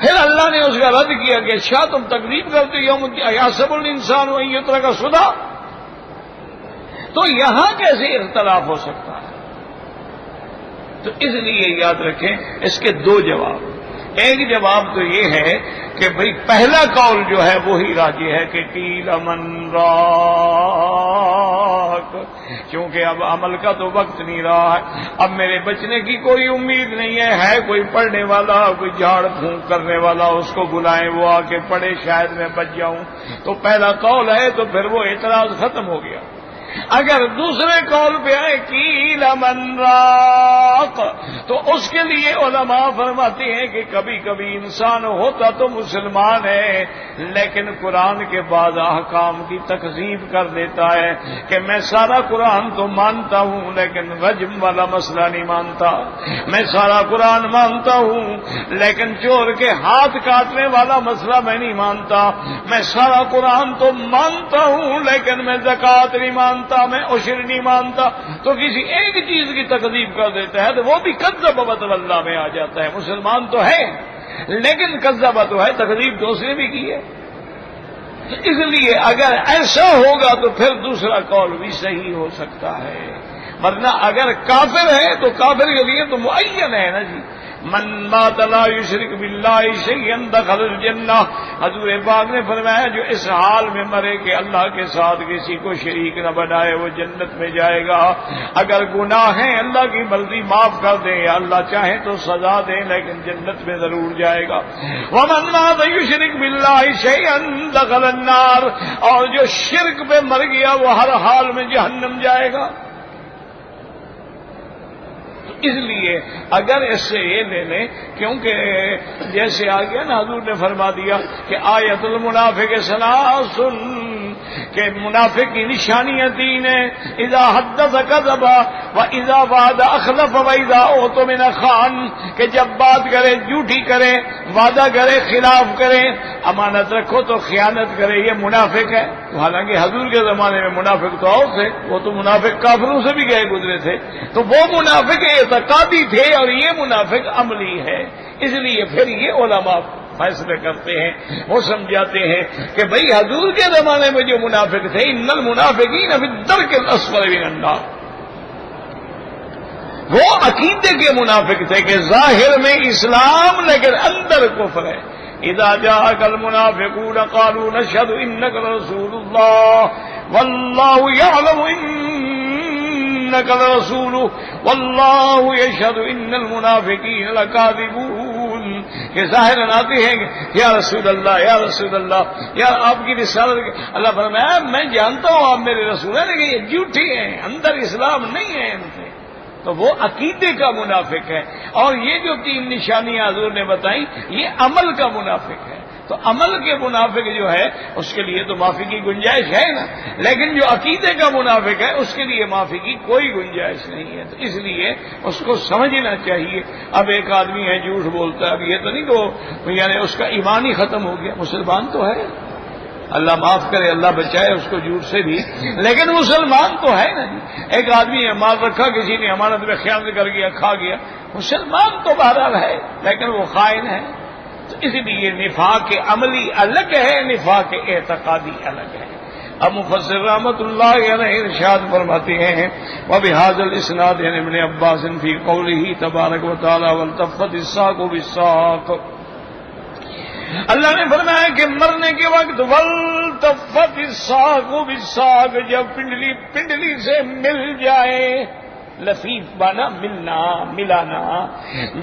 پھر اللہ نے اس کا رد کیا کہ اچھا تم تکذیب کرتے یوم یحسب الانسان ان یترک سدی، تو یہاں کیسے اختلاف ہو سکتا ہے؟ تو اس لیے یاد رکھیں اس کے 2 جواب۔ ایک جواب تو یہ ہے کہ بھئی پہلا قول جو ہے وہی راجح ہے کہ قیل من راق، کیونکہ اب عمل کا تو وقت نہیں رہا ہے، اب میرے بچنے کی کوئی امید نہیں ہے کوئی پڑھنے والا، کوئی جھاڑ پھونک کرنے والا، اس کو بلائیں وہ آ کے پڑھے شاید میں بچ جاؤں، تو پہلا قول ہے تو پھر وہ اعتراض ختم ہو گیا۔ اگر دوسرے قول پہ آئے قیل من راق، تو اس کے لیے علماء فرماتے ہیں کہ کبھی کبھی انسان ہوتا تو مسلمان ہے لیکن قرآن کے بعض احکام کی تکذیب کر دیتا ہے کہ میں سارا قرآن تو مانتا ہوں لیکن رجم والا مسئلہ نہیں مانتا، میں سارا قرآن مانتا ہوں لیکن چور کے ہاتھ کاٹنے والا مسئلہ میں نہیں مانتا، میں سارا قرآن تو مانتا ہوں لیکن میں زکوٰۃ نہیں مانتا، میں عشر نہیں مانتا، تو کسی ایک چیز کی تکذیب کر دیتا ہے تو وہ بھی کذب وتولی میں آ جاتا ہے۔ مسلمان تو ہے لیکن کذب تو ہے، تکذیب تو اس نے بھی کی ہے۔ اس لیے اگر ایسا ہوگا تو پھر دوسرا قول بھی صحیح ہو سکتا ہے، ورنہ اگر کافر ہے تو کافر کے لیے تو معین ہے نا جی، من مات لا یشرک باللہ شیئا دخل الجنہ، حضور پاک نے فرمایا جو اس حال میں مرے کہ اللہ کے ساتھ کسی کو شریک نہ بنائے وہ جنت میں جائے گا۔ اگر گناہ ہیں اللہ کی مرضی معاف کر دیں یا اللہ چاہے تو سزا دیں لیکن جنت میں ضرور جائے گا۔ ومن مات یشرک باللہ شیئا دخل النار، اور جو شرک پہ مر گیا وہ ہر حال میں جہنم جائے گا۔ اس لیے اگر اس سے یہ لے لیں، کیونکہ جیسے آ گیا نا حضور نے فرما دیا کہ آیت المنافق ثلاث، کہ منافق کی نشانیاں 3 ہیں، اذا حدث کذب واذا وعد اخلف واذا اؤتمن خان، کہ جب بات کرے جھوٹی کرے، وعدہ کرے خلاف کرے، امانت رکھو تو خیانت کرے، یہ منافق ہے۔ حالانکہ حضور کے زمانے میں منافق تو اور تھے، وہ تو منافق کافروں سے بھی گئے گزرے تھے، تو وہ منافق اعتقادی تھے اور یہ منافق عملی ہے۔ اس لیے پھر یہ علماء فیصلے کرتے ہیں، وہ سمجھاتے ہیں کہ بھئی حضور کے زمانے میں جو منافق تھے ان المنافقین فی الدرک الاسفل من النار، وہ عقیدے کے منافق تھے کہ ظاہر میں اسلام لیکن اندر کفر ہے۔ اذا جاءك المنافقون قالوا نشهد انك رسول الله والله يعلم انك لرسول والله يشهد ان المنافقين لكاذبون، کہ ظاہر آتے ہیں کہ یا رسول اللہ یا رسول اللہ، یا آپ کی رسالت، اللہ فرمایا میں جانتا ہوں آپ میرے رسول ہیں لیکن یہ جھوٹے ہیں، اندر اسلام نہیں ہے ان سے، تو وہ عقیدے کا منافق ہے۔ اور یہ جو 3 نشانیاں حضور نے بتائیں یہ عمل کا منافق ہے۔ تو عمل کے منافق جو ہے اس کے لیے تو معافی کی گنجائش ہے نا، لیکن جو عقیدے کا منافق ہے اس کے لیے معافی کی کوئی گنجائش نہیں ہے. تو اس لیے اس کو سمجھنا چاہیے. اب ایک آدمی ہے جھوٹ بولتا ہے، اب یہ تو نہیں کہ یعنی اس کا ایمان ہی ختم ہو گیا، مسلمان تو ہے، اللہ معاف کرے، اللہ بچائے اس کو جھوٹ سے بھی، لیکن مسلمان تو ہے نا. ایک آدمی ہے مال رکھا، کسی نے امانت میں خیانت کر گیا، کھا گیا، مسلمان تو بہرحال ہے لیکن وہ خائن ہے. تو اس لیے نفاق عملی الگ ہے، نفاق اعتقادی الگ ہے. اب مفسر رحمۃ اللہ علیہ ارشاد فرماتے ہیں وبهذا الاسناد عن ابن عباس في قوله تبارک وتعالى والتفت الساق بالساق، اللہ نے فرمایا کہ مرنے کے وقت والتفت الساق بالساق، جب پنڈلی پنڈلی سے مل جائے، لفیف مانا ملنا، ملانا،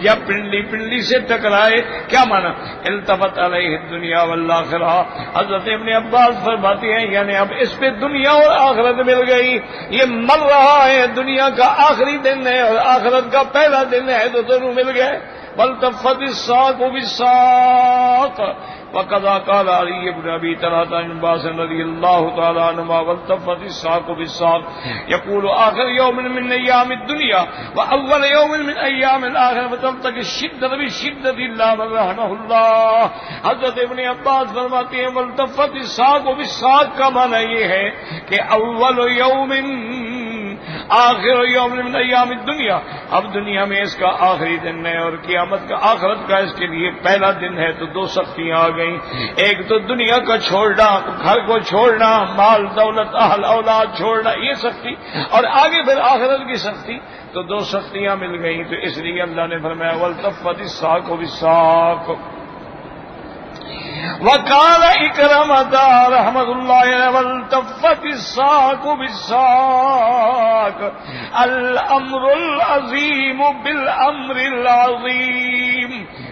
جب پنڈلی پنڈلی سے ٹکرائے، کیا مانا؟ التفت علیہ الدنیا والآخرہ. حضرت ابن عباس فرماتے ہیں یعنی اب اس پہ دنیا اور آخرت مل گئی. یہ مر رہا ہے، دنیا کا آخری دن ہے اور آخرت کا پہلا دن ہے، تو دونوں مل گئے. والتفت الساق بالساق وقضى قال علي بن ابي طلحه عن عباس رضي الله تعالى عنهما والتفت الساق بالساق يقول اخر يوم من ايام الدنيا واول يوم من ايام الاخره فتلتقي الشده بشده الا من رحمه الله. حضرت ابن عباس فرماتے ہیں والتفت الساق بالساق کا معنی یہ ہے کہ اول یوم آخر یوم من ایام الدنیا، اب دنیا میں اس کا آخری دن ہے اور قیامت کا آخرت کا اس کے لیے پہلا دن ہے. تو دو سختیاں آ گئیں، ایک تو دنیا کا چھوڑنا، گھر کو چھوڑنا، مال دولت اہل اولاد چھوڑنا، یہ سختی، اور آگے پھر آخرت کی سختی. تو دو سختیاں مل گئیں. تو اس لیے اللہ نے فرمایا والتفت الساق بالساق. وقال اکرمۃ رحمۃ اللہ علیہ والتفت الساق بالساق الامر العظیم بالامر العظیم.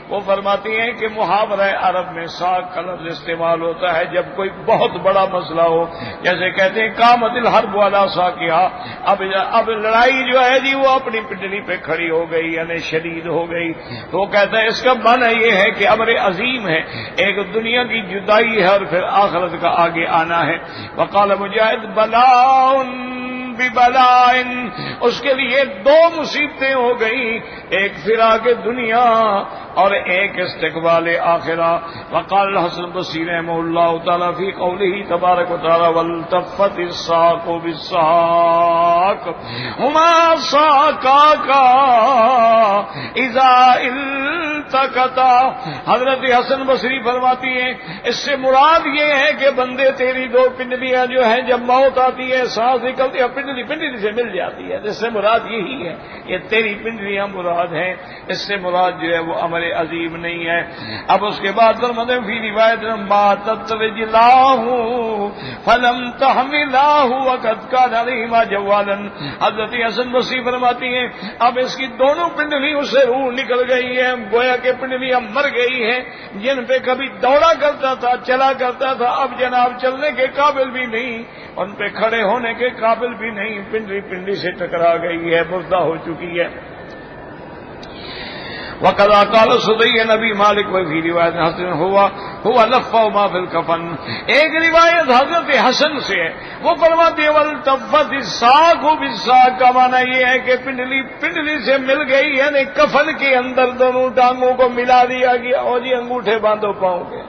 وہ فرماتے ہیں کہ محاورہ عرب میں ساق کا لفظ استعمال ہوتا ہے جب کوئی بہت بڑا مسئلہ ہو، جیسے کہتے ہیں قامت الحرب علی ساقہا، اب لڑائی جو ہے جی وہ اپنی پنڈلی پہ کھڑی ہو گئی، یعنی شدید ہو گئی. تو وہ کہتا ہے اس کا معنی یہ ہے کہ امر عظیم ہے، ایک دنیا کی جدائی ہے اور پھر آخرت کا آگے آنا ہے. وقال مجاہد بلاء ببلاء، اس کے لیے دو مصیبتیں ہو گئیں، ایک فراق دنیا اور ایک استقبال آخرہ. وقال الحسن البصری رحمہ اللہ تعالی فی قولہ تبارک وتعالی والتفت الساق بالساق ہما ساقاکا اذا التقطا. حضرت حسن بصری فرماتی ہیں اس سے مراد یہ ہے کہ بندے تیری دو پنڈلیاں جو ہیں جب موت آتی ہے، سانس نکلتی ہے، پنڈلی پنڈلی سے مل جاتی ہے، اس سے مراد یہی ہے، یہ تیری پنڈلیاں مراد ہیں، اس سے مراد جو ہے وہ امر عظیم نہیں ہے. اب اس کے بعد فرماتے ہیں فی روایت ماتت رجلاہ فلم تحملاہ وقد کان علیہما جوالا. حضرت حسن بصری فرماتی ہیں اب اس کی دونوں پنڈلیوں سے روح نکل گئی ہے، گویا کہ پنڈلیاں مر گئی ہیں، جن پہ کبھی دوڑا کرتا تھا، چلا کرتا تھا، اب جناب چلنے کے قابل بھی نہیں، ان پہ کھڑے ہونے کے قابل بھی نہیں، پنڈلی پنڈلی سے ٹکرا گئی ہے، مردہ ہو چکی ہے. وقد قال صدی نبی مالک وفی روایت حسن ہوا لفظ ما فی الکفن. ایک روایت حضرت حسن سے ہے، وہ فرماتے ہیں والتفت الساق بالساق کا معنی یہ ہے کہ پنڈلی پنڈلی سے مل گئی، یعنی کفن کے اندر دونوں ٹانگوں کو ملا دیا گیا. اور جی انگوٹھے باندھو پاؤں کے،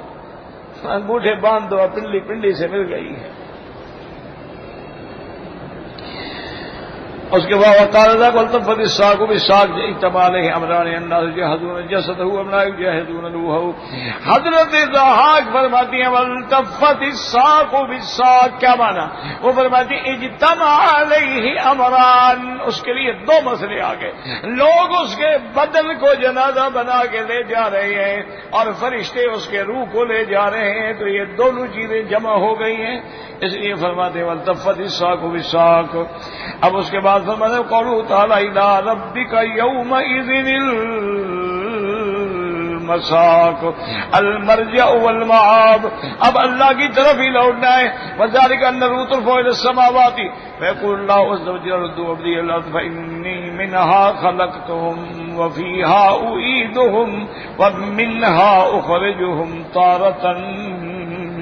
انگوٹھے باندھ دو، پنڈلی پنڈلی سے مل گئی ہے. اس کے بعد وقال ذاك والتفت الساق بالساق اجتمع عليه امران الناس يجهزون جسده وابناء يجهزون روحه. حضرت ضحاک فرماتی ہیں والتفت الساق بالساق کیا معنی؟ وہ فرماتی ہیں اجتمع علیہ امران، اس کے لیے دو مسئلے آ گئے. لوگ اس کے بدن کو جنازہ بنا کے لے جا رہے ہیں اور فرشتے اس کے روح کو لے جا رہے ہیں، تو یہ دونوں چیزیں جمع ہو گئی ہیں، اس لیے فرماتے ہیں والتفت الساق بالساق. اب اس کے بعد فرماتے ہیں قولہ تعالی الی ربک یومئذ المساق المرجع والمآب. اب اللہ کی طرف ہی لوٹنا ہے. وذلک ان الروح ترفع الی السماوات فیقول اللہ عز وجل ردوا عبدی الارض فانی منها خلقتهم وفيها أعيدهم ومنها أخرجهم تارة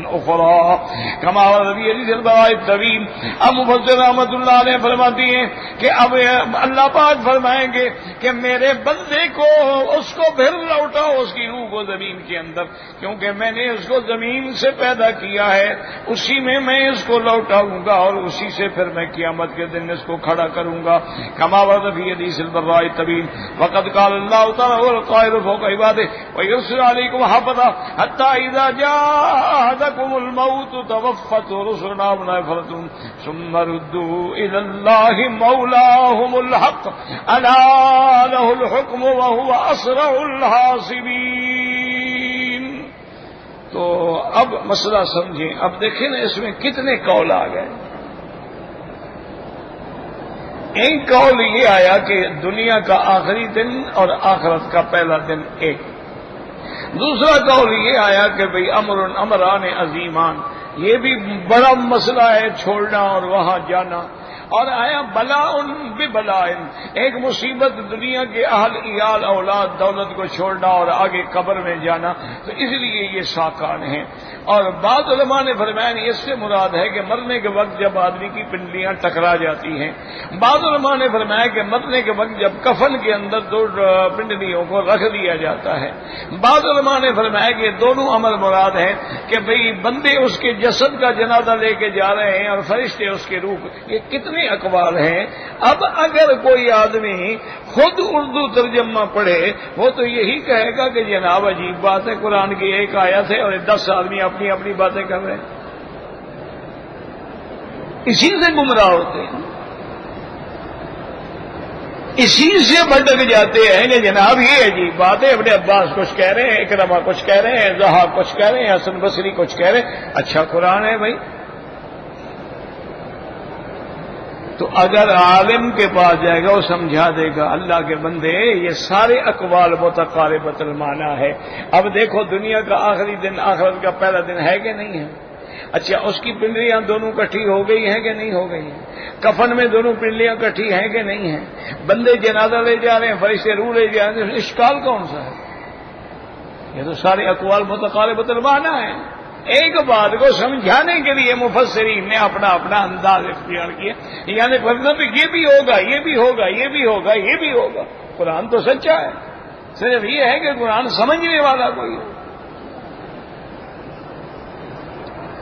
اخرى كما ورد في حديث البراء الطويل. اب مفسر رحمۃ اللہ علیہ فرماتی ہیں کہ اب اللہ پاک فرمائیں گے کہ میرے بندے کو اس کو پھر لوٹاؤ اس کی روح کو زمین کے اندر، کیونکہ میں نے اس کو زمین سے پیدا کیا ہے، اسی میں اس کو لوٹاؤں گا اور اسی سے پھر میں قیامت کے دن اس کو کھڑا کروں گا. كما ورد في حديث البراء الطويل وقد قال الله تعالى هو القاهر فوق عباده ويرسل عليكم حفظا حتى إذا جاء الموت توفت رسلنا منافرة ثم ردوا إلى الله مولاهم الحق ألا له الحكم وهو أسرع الحاسبين. تو اب مسئلہ سمجھیں. اب دیکھیں نا اس میں کتنے قول آ گئے. ایک قول یہ آیا کہ دنیا کا آخری دن اور آخرت کا پہلا دن ایک. دوسرا قول یہ آیا کہ بھئی امران عظیمان، یہ بھی بڑا مسئلہ ہے چھوڑنا اور وہاں جانا. اور آیا بلاء ببلاء، ایک مصیبت دنیا کے اہل عیال اولاد دولت کو چھوڑنا اور آگے قبر میں جانا، تو اس لیے یہ ساکان ہیں. اور بعض علماء نے فرمایا اس سے مراد ہے کہ مرنے کے وقت جب آدمی کی پنڈلیاں ٹکرا جاتی ہیں. بعض علماء نے فرمایا کہ مرنے کے وقت جب کفن کے اندر دو پنڈلیوں کو رکھ دیا جاتا ہے. بعض علماء نے فرمایا کہ دونوں امر مراد ہیں کہ بھئی بندے اس کے جسد کا جنازہ لے کے جا رہے ہیں اور فرشتے اس کے روح. یہ کتنے اقوال ہیں. اب اگر کوئی آدمی خود اردو ترجمہ پڑھے وہ تو یہی کہے گا کہ جناب عجیب بات ہے، قرآن کی ایک آیت ہے اور 10 آدمی اپنی اپنی باتیں کر رہے ہیں. اسی سے گمراہ ہوتے ہیں، اسی سے بھٹک جاتے ہیں کہ جناب یہ عجیب بات ہے. ابن عباس کچھ کہہ رہے ہیں، اکرمہ کچھ کہہ رہے ہیں، ضحاک کچھ کہہ رہے ہیں، حسن بصری کچھ کہہ رہے ہیں. اچھا قرآن ہے بھائی. تو اگر عالم کے پاس جائے گا وہ سمجھا دے گا اللہ کے بندے یہ سارے اقوال متقاربۃ المعنی ہے. اب دیکھو دنیا کا آخری دن آخرت کا پہلا دن ہے کہ نہیں ہے؟ اچھا اس کی پنڈلیاں دونوں کٹھی ہو گئی ہیں کہ نہیں ہو گئی ہیں؟ کفن میں دونوں پنڈلیاں کٹھی ہیں کہ نہیں ہیں؟ بندے جنازہ لے جا رہے ہیں، فرشتے روح لے جا رہے ہیں، اشکال کون سا ہے؟ یہ تو سارے اقوال متقاربۃ المعنی ہیں. ایک بات کو سمجھانے کے لیے مفسرین نے اپنا اپنا انداز اختیار کیا، یعنی مطلب یہ بھی ہوگا، یہ بھی ہوگا، یہ بھی ہوگا، یہ بھی ہوگا. قرآن تو سچا ہے، صرف یہ ہے کہ قرآن سمجھنے والا کوئی ہو.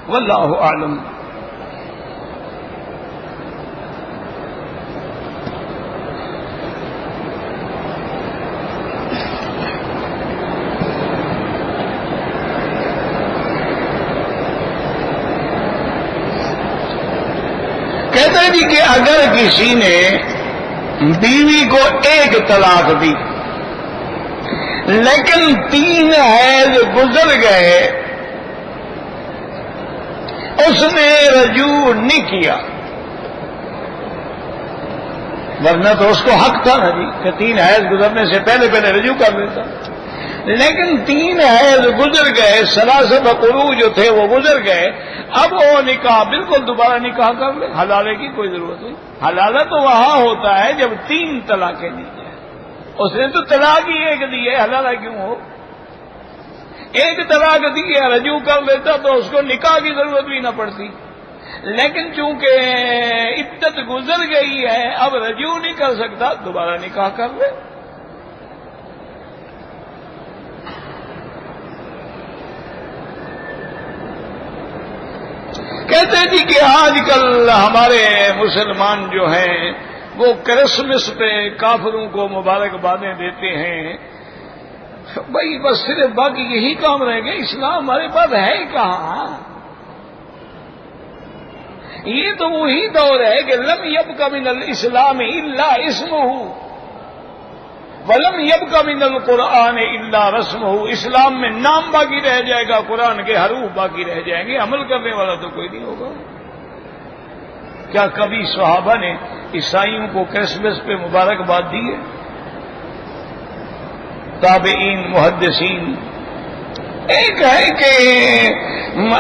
واللہ اعلم. کہتے ہیں کہ اگر کسی نے بیوی کو ایک طلاق دی لیکن 3 حیض گزر گئے، اس نے رجوع نہیں کیا، ورنہ تو اس کو حق تھا نا جی کہ 3 حیض گزرنے سے پہلے رجوع کر لیتا. لیکن 3 حیض گزر گئے، 3 قروء جو تھے وہ گزر گئے. اب وہ نکاح بالکل دوبارہ نکاح کر لے، حلالے کی کوئی ضرورت نہیں. حلالہ تو وہاں ہوتا ہے جب 3 طلاقیں دی جائیں. اس نے تو طلاق ہی ایک دی ہے، حلالہ کیوں ہو؟ ایک طلاق دی ہے، رجوع کر لیتا تو اس کو نکاح کی ضرورت بھی نہ پڑتی. لیکن چونکہ عدت گزر گئی ہے اب رجوع نہیں کر سکتا، دوبارہ نکاح کر لے. کہتے ہیں جی کہ آج کل ہمارے مسلمان جو ہیں وہ کرسمس پہ کافروں کو مبارکبادیں دیتے ہیں. بھائی بس صرف باقی یہی کام رہ گئے، اسلام ہمارے پاس ہے کہاں؟ یہ تو وہی دور ہے کہ لم یبق من الاسلام الا اسمہ ولم یبق من القرآن الا رسمہ. اسلام میں نام باقی رہ جائے گا، قرآن کے حروف باقی رہ جائیں گے، عمل کرنے والا تو کوئی نہیں ہوگا. کیا کبھی صحابہ نے عیسائیوں کو کرسمس پہ مبارکباد دی ہے؟ تابعین، محدثین. ایک ہے کہ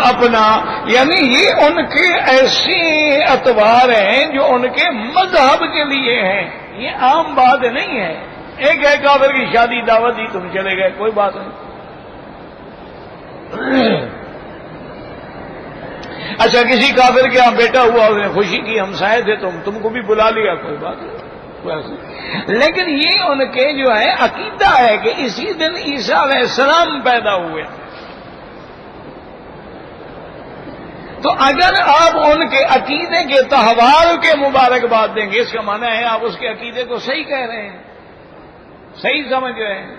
اپنا یعنی یہ ان کے ایسے اتوار ہیں جو ان کے مذہب کے لیے ہیں، یہ عام بات نہیں ہے. ایک ہے کافر کی شادی دعوت دی تم چلے گئے، کوئی بات نہیں۔ اچھا کسی کافر کے یہاں بیٹا ہوا، اس نے خوشی کی، ہمسائے تھے تم کو بھی بلا لیا، کوئی بات نہیں۔ لیکن یہ ان کے جو ہے عقیدہ ہے کہ اسی دن عیسیٰ علیہ السلام پیدا ہوئے، تو اگر آپ ان کے عقیدے کے تہوار کے مبارکباد دیں گے، اس کا معنی ہے آپ اس کے عقیدے کو صحیح کہہ رہے ہیں، صحیح سمجھ رہے ہیں۔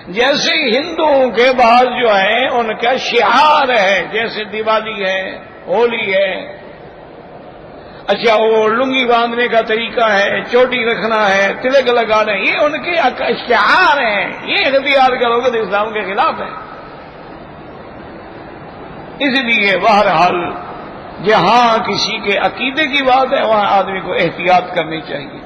جیسے ہندوؤں کے بعض جو ہے ان کا شعار ہے، جیسے دیوالی ہے، ہولی ہے، اچھا وہ لنگی باندھنے کا طریقہ ہے، چوٹی رکھنا ہے، تلک لگانا ہے، یہ ان کے شعار ہیں، یہ اختیار کرو گے تو اسلام کے خلاف ہے۔ اس لیے بہرحال جہاں کسی کے عقیدے کی بات ہے وہاں آدمی کو احتیاط کرنی چاہیے۔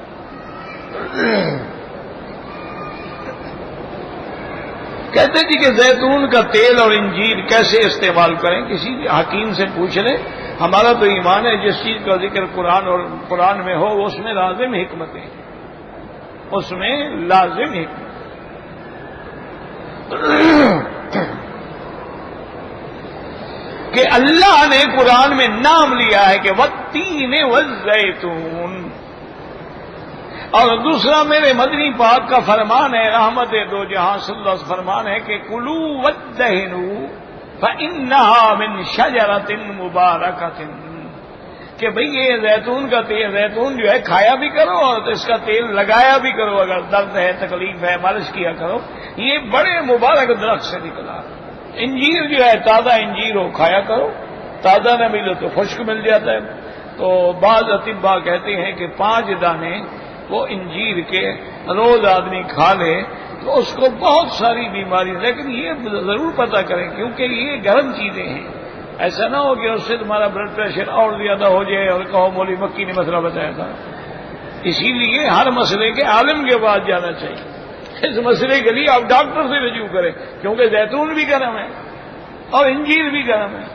کہتے جی کہ زیتون کا تیل اور انجیر کیسے استعمال کریں، کسی حکیم سے پوچھ لیں۔ ہمارا تو ایمان ہے جس چیز کا ذکر قرآن میں ہو اس میں لازم حکمتیں، اس میں لازم حکمت۔ کہ اللہ نے قرآن میں نام لیا ہے کہ والتین والزیتون، اور دوسرا میرے مدنی پاک کا فرمان ہے، رحمت دو جہاں صلی اللہ علیہ وسلم فرمان ہے کہ کلوا وادہنوا فإنہا من شجرۃ مبارکۃ، کہ بھئی یہ زیتون کا تیل، زیتون جو ہے کھایا بھی کرو اور اس کا تیل لگایا بھی کرو، اگر درد ہے تکلیف ہے مالش کیا کرو، یہ بڑے مبارک درخت سے نکلا۔ انجیر جو ہے تازہ انجیر ہو کھایا کرو، تازہ نہ ملے تو خشک مل جاتا ہے۔ تو بعض اطباء کہتے ہیں کہ 5 دانے وہ انجیر کے روز آدمی کھا لے تو اس کو بہت ساری بیماری، لیکن یہ ضرور پتہ کریں کیونکہ یہ گرم چیزیں ہیں، ایسا نہ ہو کہ اس سے تمہارا بلڈ پریشر اور زیادہ ہو جائے اور کہو مولوی مکی نے مسئلہ بتایا تھا۔ اسی لیے ہر مسئلے کے عالم کے پاس جانا چاہیے، اس مسئلے کے لیے آپ ڈاکٹر سے رجوع کریں، کیونکہ زیتون بھی گرم ہے اور انجیر بھی گرم ہے۔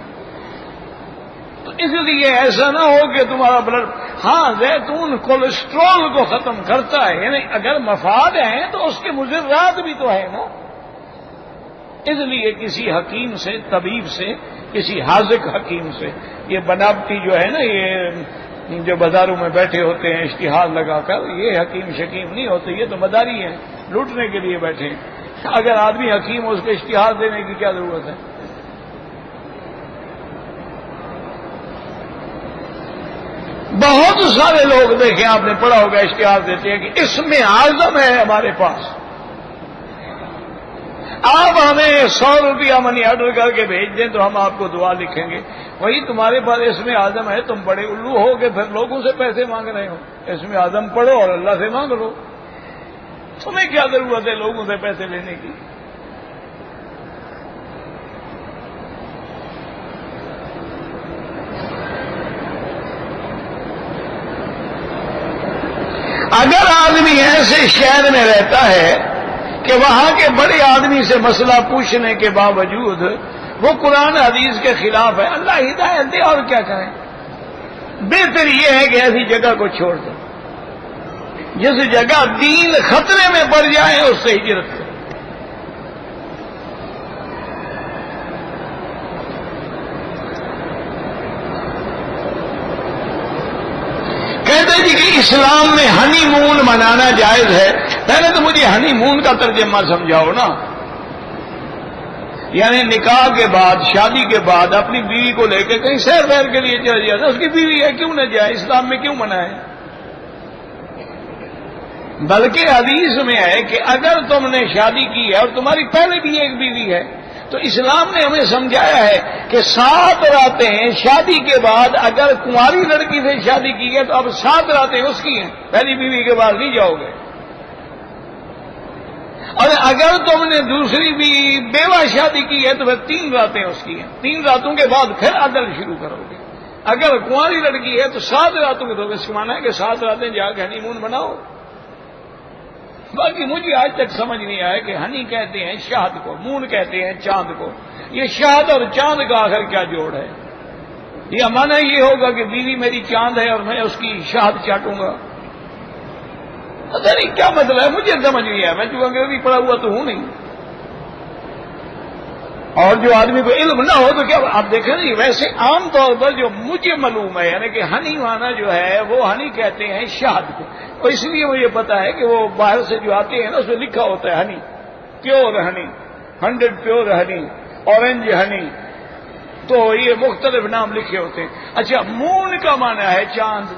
تو اس لیے ایسا نہ ہو کہ تمہارا بلڈ، ہاں زیتون کولیسٹرول کو ختم کرتا ہے، یعنی اگر مفاد ہیں تو اس کے مضرات بھی تو ہے نا۔ اس لیے کسی حکیم سے، طبیب سے، کسی حاذق حکیم سے، یہ بناوٹی جو ہے نا، یہ جو بازاروں میں بیٹھے ہوتے ہیں اشتہار لگا کر، یہ حکیم شکیم نہیں ہوتے، یہ تو مداری ہیں، لوٹنے کے لیے بیٹھے ہیں۔ اگر آدمی حکیم اس کو اشتہار دینے کی کیا ضرورت ہے؟ بہت سارے لوگ دیکھیں، آپ نے پڑھا ہوگا، اشتہار دیتے ہیں کہ اسم اعظم ہے ہمارے پاس، آپ ہمیں 100 روپیہ منی آرڈر کر کے بھیج دیں تو ہم آپ کو دعا لکھیں گے۔ وہی تمہارے پاس اسم اعظم ہے، تم بڑے الو ہو کے پھر لوگوں سے پیسے مانگ رہے ہو۔ اسم اعظم پڑھو اور اللہ سے مانگ لو، تمہیں کیا ضرورت ہے لوگوں سے پیسے لینے کی؟ اگر آدمی ایسے شہر میں رہتا ہے کہ وہاں کے بڑے آدمی سے مسئلہ پوچھنے کے باوجود وہ قرآن حدیث کے خلاف ہے، اللہ ہدایت دے، اور کیا کریں؟ بہتر یہ ہے کہ ایسی جگہ کو چھوڑ دو، جس جگہ دین خطرے میں پڑ جائے اس سے ہجرت کرو۔ کہتے جی کہ اسلام میں ہنی مون منانا جائز ہے، پہلے تو مجھے ہنی مون کا ترجمہ سمجھاؤ نا، یعنی نکاح کے بعد، شادی کے بعد اپنی بیوی کو لے کے کہیں سیر ویر کے لیے چلا جاتا، اس کی بیوی ہے کیوں نہ جائے، اسلام میں کیوں منع ہے؟ بلکہ حدیث میں ہے کہ اگر تم نے شادی کی ہے اور تمہاری پہلے بھی ایک بیوی ہے تو اسلام نے ہمیں سمجھایا ہے کہ 7 راتیں شادی کے بعد، اگر کنواری لڑکی سے شادی کی ہے تو اب 7 راتیں اس کی ہیں، پہلی بیوی کے بعد نہیں جاؤ گے۔ اور اگر تم نے دوسری بھی بیوہ شادی کی ہے تو پھر 3 راتیں اس کی ہیں، 3 راتوں کے بعد پھر عدل شروع کرو گے۔ اگر کنواری لڑکی ہے تو 7 راتوں کے، تو اس کا معنی ہے کہ 7 راتیں جا کے ہنی مون بناؤ۔ باقی مجھے آج تک سمجھ نہیں آیا کہ ہنی کہتے ہیں شہد کو، مون کہتے ہیں چاند کو، یہ شہد اور چاند کا آخر کیا جوڑ ہے؟ یہ مانا یہ ہوگا کہ بیوی میری چاند ہے اور میں اس کی شہد چاٹوں گا؟ پتہ نہیں کیا مطلب ہے، مجھے سمجھ نہیں آیا، میں چونکہ انگریزی پڑھا ہوا تو ہوں نہیں، اور جو آدمی کو علم نہ ہو تو کیا آپ دیکھیں نا، ویسے عام طور پر جو مجھے معلوم ہے یعنی کہ ہنی مانا جو ہے وہ ہنی کہتے ہیں شہد کو، اور اس لیے مجھے پتا ہے کہ وہ باہر سے جو آتے ہیں نا اس میں لکھا ہوتا ہے honey, pure honey, 100 pure honey, orange honey, تو یہ مختلف نام لکھے ہوتے ہیں۔ اچھا، مون کا معنی ہے چاند،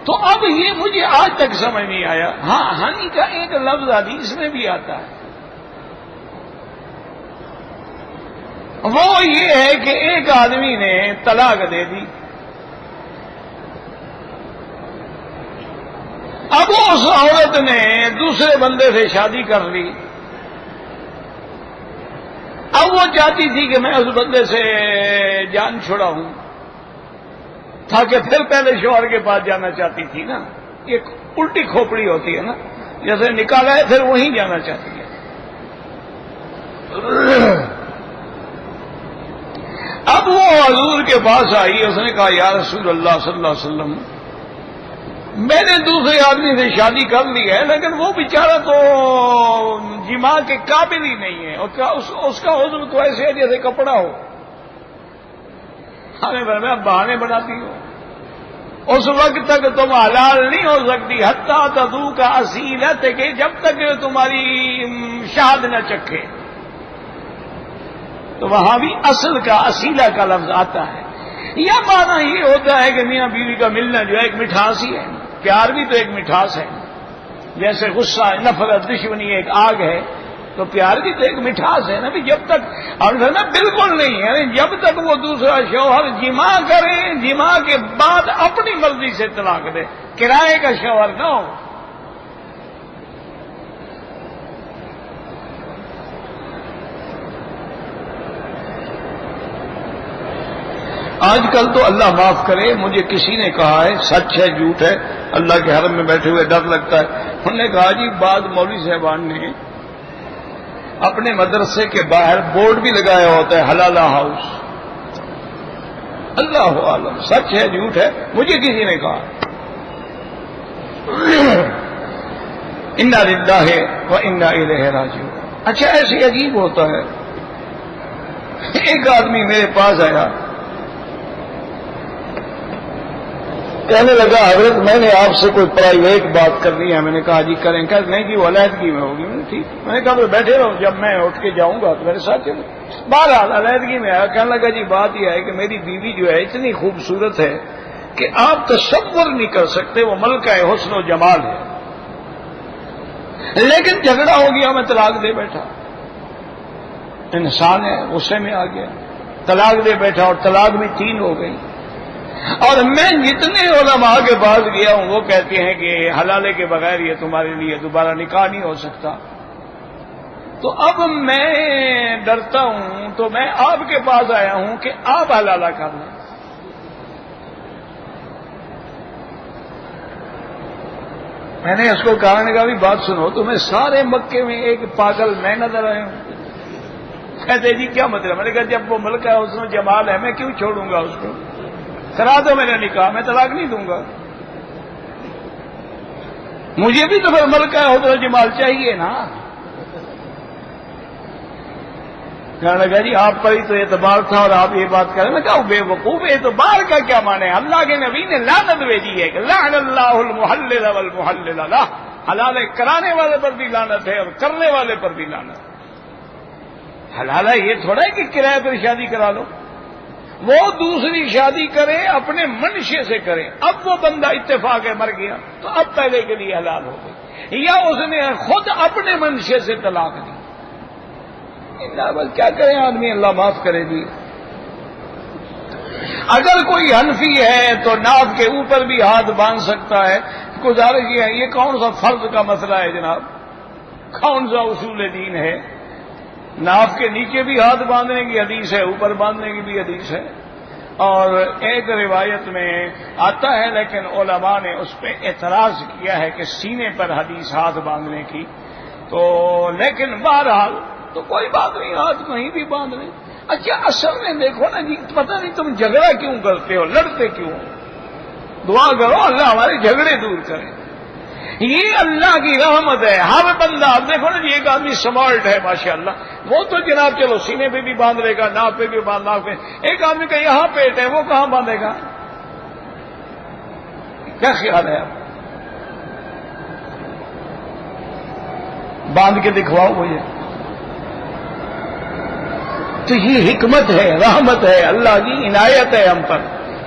تو اب یہ مجھے آج تک سمجھ نہیں آیا۔ ہاں، ہنی کا ایک لفظ حدیث میں بھی آتا ہے، وہ یہ ہے کہ ایک آدمی نے طلاق دے دی، اب اس عورت نے دوسرے بندے سے شادی کر لی، اب وہ چاہتی تھی کہ میں اس بندے سے جان چھڑاؤں، تاکہ پھر پہلے شوہر کے پاس جانا چاہتی تھی نا، ایک الٹی کھوپڑی ہوتی ہے نا، جیسے نکالا ہے پھر وہیں جانا چاہتی ہے۔ اب وہ حضور کے پاس آئی، اس نے کہا یا رسول اللہ صلی اللہ علیہ وسلم، میں نے دوسرے آدمی سے شادی کر لی ہے، لیکن وہ بیچارہ تو جماع کے قابل ہی نہیں ہے، اس کا عضو تو ایسے ہے جیسے کپڑا ہو، ہمیں میں بہانے بناتی ہوں، اس وقت تک تم حلال نہیں ہو سکتی حتیٰ تذوق اصیلت، کہ جب تک تمہاری شہد نہ چکھے۔ تو وہاں بھی اصل کا اصیلہ کا لفظ آتا ہے، یا معنی یہ ہوتا ہے کہ میاں بیوی کا ملنا جو ہے ایک مٹھاس ہی ہے، پیار بھی تو ایک مٹھاس ہے، جیسے غصہ، نفرت، دشمنی ایک آگ ہے، تو پیار بھی تو ایک مٹھاس ہے نا بھی، جب تک، اور گھر میں بالکل نہیں ہے، جب تک وہ دوسرا شوہر جماع کرے، جماع کے بعد اپنی مرضی سے طلاق دے، کرائے کا شوہر نہ ہو۔ آج کل تو اللہ معاف کرے، مجھے کسی نے کہا ہے، سچ ہے جھوٹ ہے، اللہ کے حرم میں بیٹھے ہوئے ڈر لگتا ہے، انہوں نے کہا جی بعض مولوی صاحبان نے اپنے مدرسے کے باہر بورڈ بھی لگایا ہوتا ہے حلالہ ہاؤس، اللہ عالم سچ ہے جھوٹ ہے، مجھے کسی نے کہا۔ انا للہ و انا الیہ راجعون۔ اچھا، ایسے عجیب ہوتا ہے، ایک آدمی میرے پاس آیا، کہنے لگا حضرت میں نے آپ سے کوئی پرائیویٹ بات کرنی ہے۔ میں نے کہا جی کریں، کہ نہیں جی وہ علیحدگی میں ہوگی۔ میں نے ٹھیک، میں نے کہا بیٹھے رہو، جب میں اٹھ کے جاؤں گا تو میرے ساتھ چلو۔ بہرحال علیحدگی میں آیا، کہنے لگا جی بات یہ ہے کہ میری بیوی جو ہے اتنی خوبصورت ہے کہ آپ تصور نہیں کر سکتے، وہ ملکہ حسن و جمال ہے، لیکن جھگڑا ہو گیا، میں طلاق دے بیٹھا۔ انسان ہے، غصے میں آ گیا، طلاق دے بیٹھا، اور طلاق بھی 3 ہو گئی۔ اور میں جتنے علماء کے پاس گیا ہوں وہ کہتے ہیں کہ حلالے کے بغیر یہ تمہارے لیے دوبارہ نکاح نہیں ہو سکتا۔ تو اب میں ڈرتا ہوں، تو میں آپ کے پاس آیا ہوں کہ آپ حلالہ کر لیں۔ میں نے اس کو کہا، نے کہا بھی بات سنو، تمہیں سارے مکے میں ایک پاگل میں نظر آیا ہوں؟ کہتے جی کیا مطلب؟ میں نے کہا جب وہ ملکہ ہے اس میں جمال ہے، میں کیوں چھوڑوں گا اس کو؟ کرا دو میرا نکاح، میں طلاق نہیں دوں گا، مجھے بھی تو پھر ملکہ ہے حسن و جمال چاہیے نا۔ کہنے لگا جی آپ پر ہی تو اعتبار تھا اور آپ یہ بات کریں۔ میں کہا بے وقوف، اعتبار کا کیا معنی ہے؟ اللہ کے نبی نے لعنت بھیجی ہے کہ لعن اللہ المحلل والمحلل له، حلال کرانے والے پر بھی لعنت ہے اور کرنے والے پر بھی لعنت ہے۔ حلال یہ تھوڑا ہے کہ کرائے پر شادی کرا لو، وہ دوسری شادی کرے اپنے منشے سے کرے، اب وہ بندہ اتفاق ہے مر گیا تو اب پہلے کے لیے حلال ہو گئی، یا اس نے خود اپنے منشے سے طلاق دی۔ بس کیا کریں آدمی، اللہ معاف کرے گی۔ اگر کوئی حنفی ہے تو ناف کے اوپر بھی ہاتھ باندھ سکتا ہے۔ گزارش یہ ہے، یہ کون سا فرض کا مسئلہ ہے جناب، کون سا اصول دین ہے؟ ناف کے نیچے بھی ہاتھ باندھنے کی حدیث ہے، اوپر باندھنے کی بھی حدیث ہے، اور ایک روایت میں آتا ہے لیکن علماء نے اس پہ اعتراض کیا ہے کہ سینے پر حدیث ہاتھ باندھنے کی، تو لیکن بہرحال تو کوئی بات نہیں، ہاتھ کہیں بھی باندھ لیں۔ اچھا، اصل میں دیکھو نا جی، پتہ نہیں تم جھگڑا کیوں کرتے ہو، لڑتے کیوں؟ دعا کرو اللہ ہمارے جھگڑے دور کرے. یہ اللہ کی رحمت ہے. ہر بندہ اب دیکھو نا جی، ایک آدمی سمارٹ ہے ماشاءاللہ، وہ تو جناب چلو سینے پہ بھی باندھ لے گا، ناک پہ بھی باندھ لے. ایک آدمی کا یہاں پیٹ ہے، وہ کہاں باندھے گا؟ کیا خیال ہے آپ؟ باندھ کے دکھواؤ مجھے. تو یہ حکمت ہے، رحمت ہے، اللہ کی عنایت ہے ہم پر،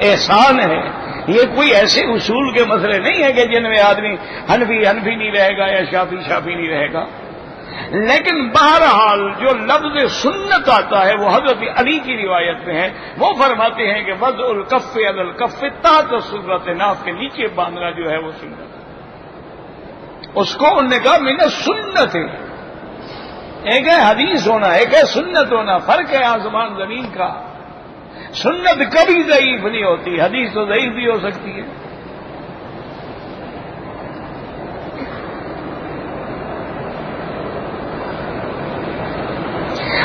احسان ہے. یہ کوئی ایسے اصول کے مسئلے نہیں ہے کہ جن میں آدمی حنفی نہیں رہے گا یا شافی نہیں رہے گا. لیکن بہرحال جو لفظ سنت آتا ہے وہ حضرت علی کی روایت میں ہے. وہ فرماتے ہیں کہ وضع الکف علی الکف تحت سدرۃ ناف، کے نیچے باندھنا جو ہے وہ سنت. اس کو انہوں نے کہا میں نے سنت ہے. ایک ہے حدیث ہونا، ایک ہے سنت ہونا، فرق ہے آسمان زمین کا. سنت کبھی ضعیف نہیں ہوتی، حدیث تو ضعیف بھی ہو سکتی ہے.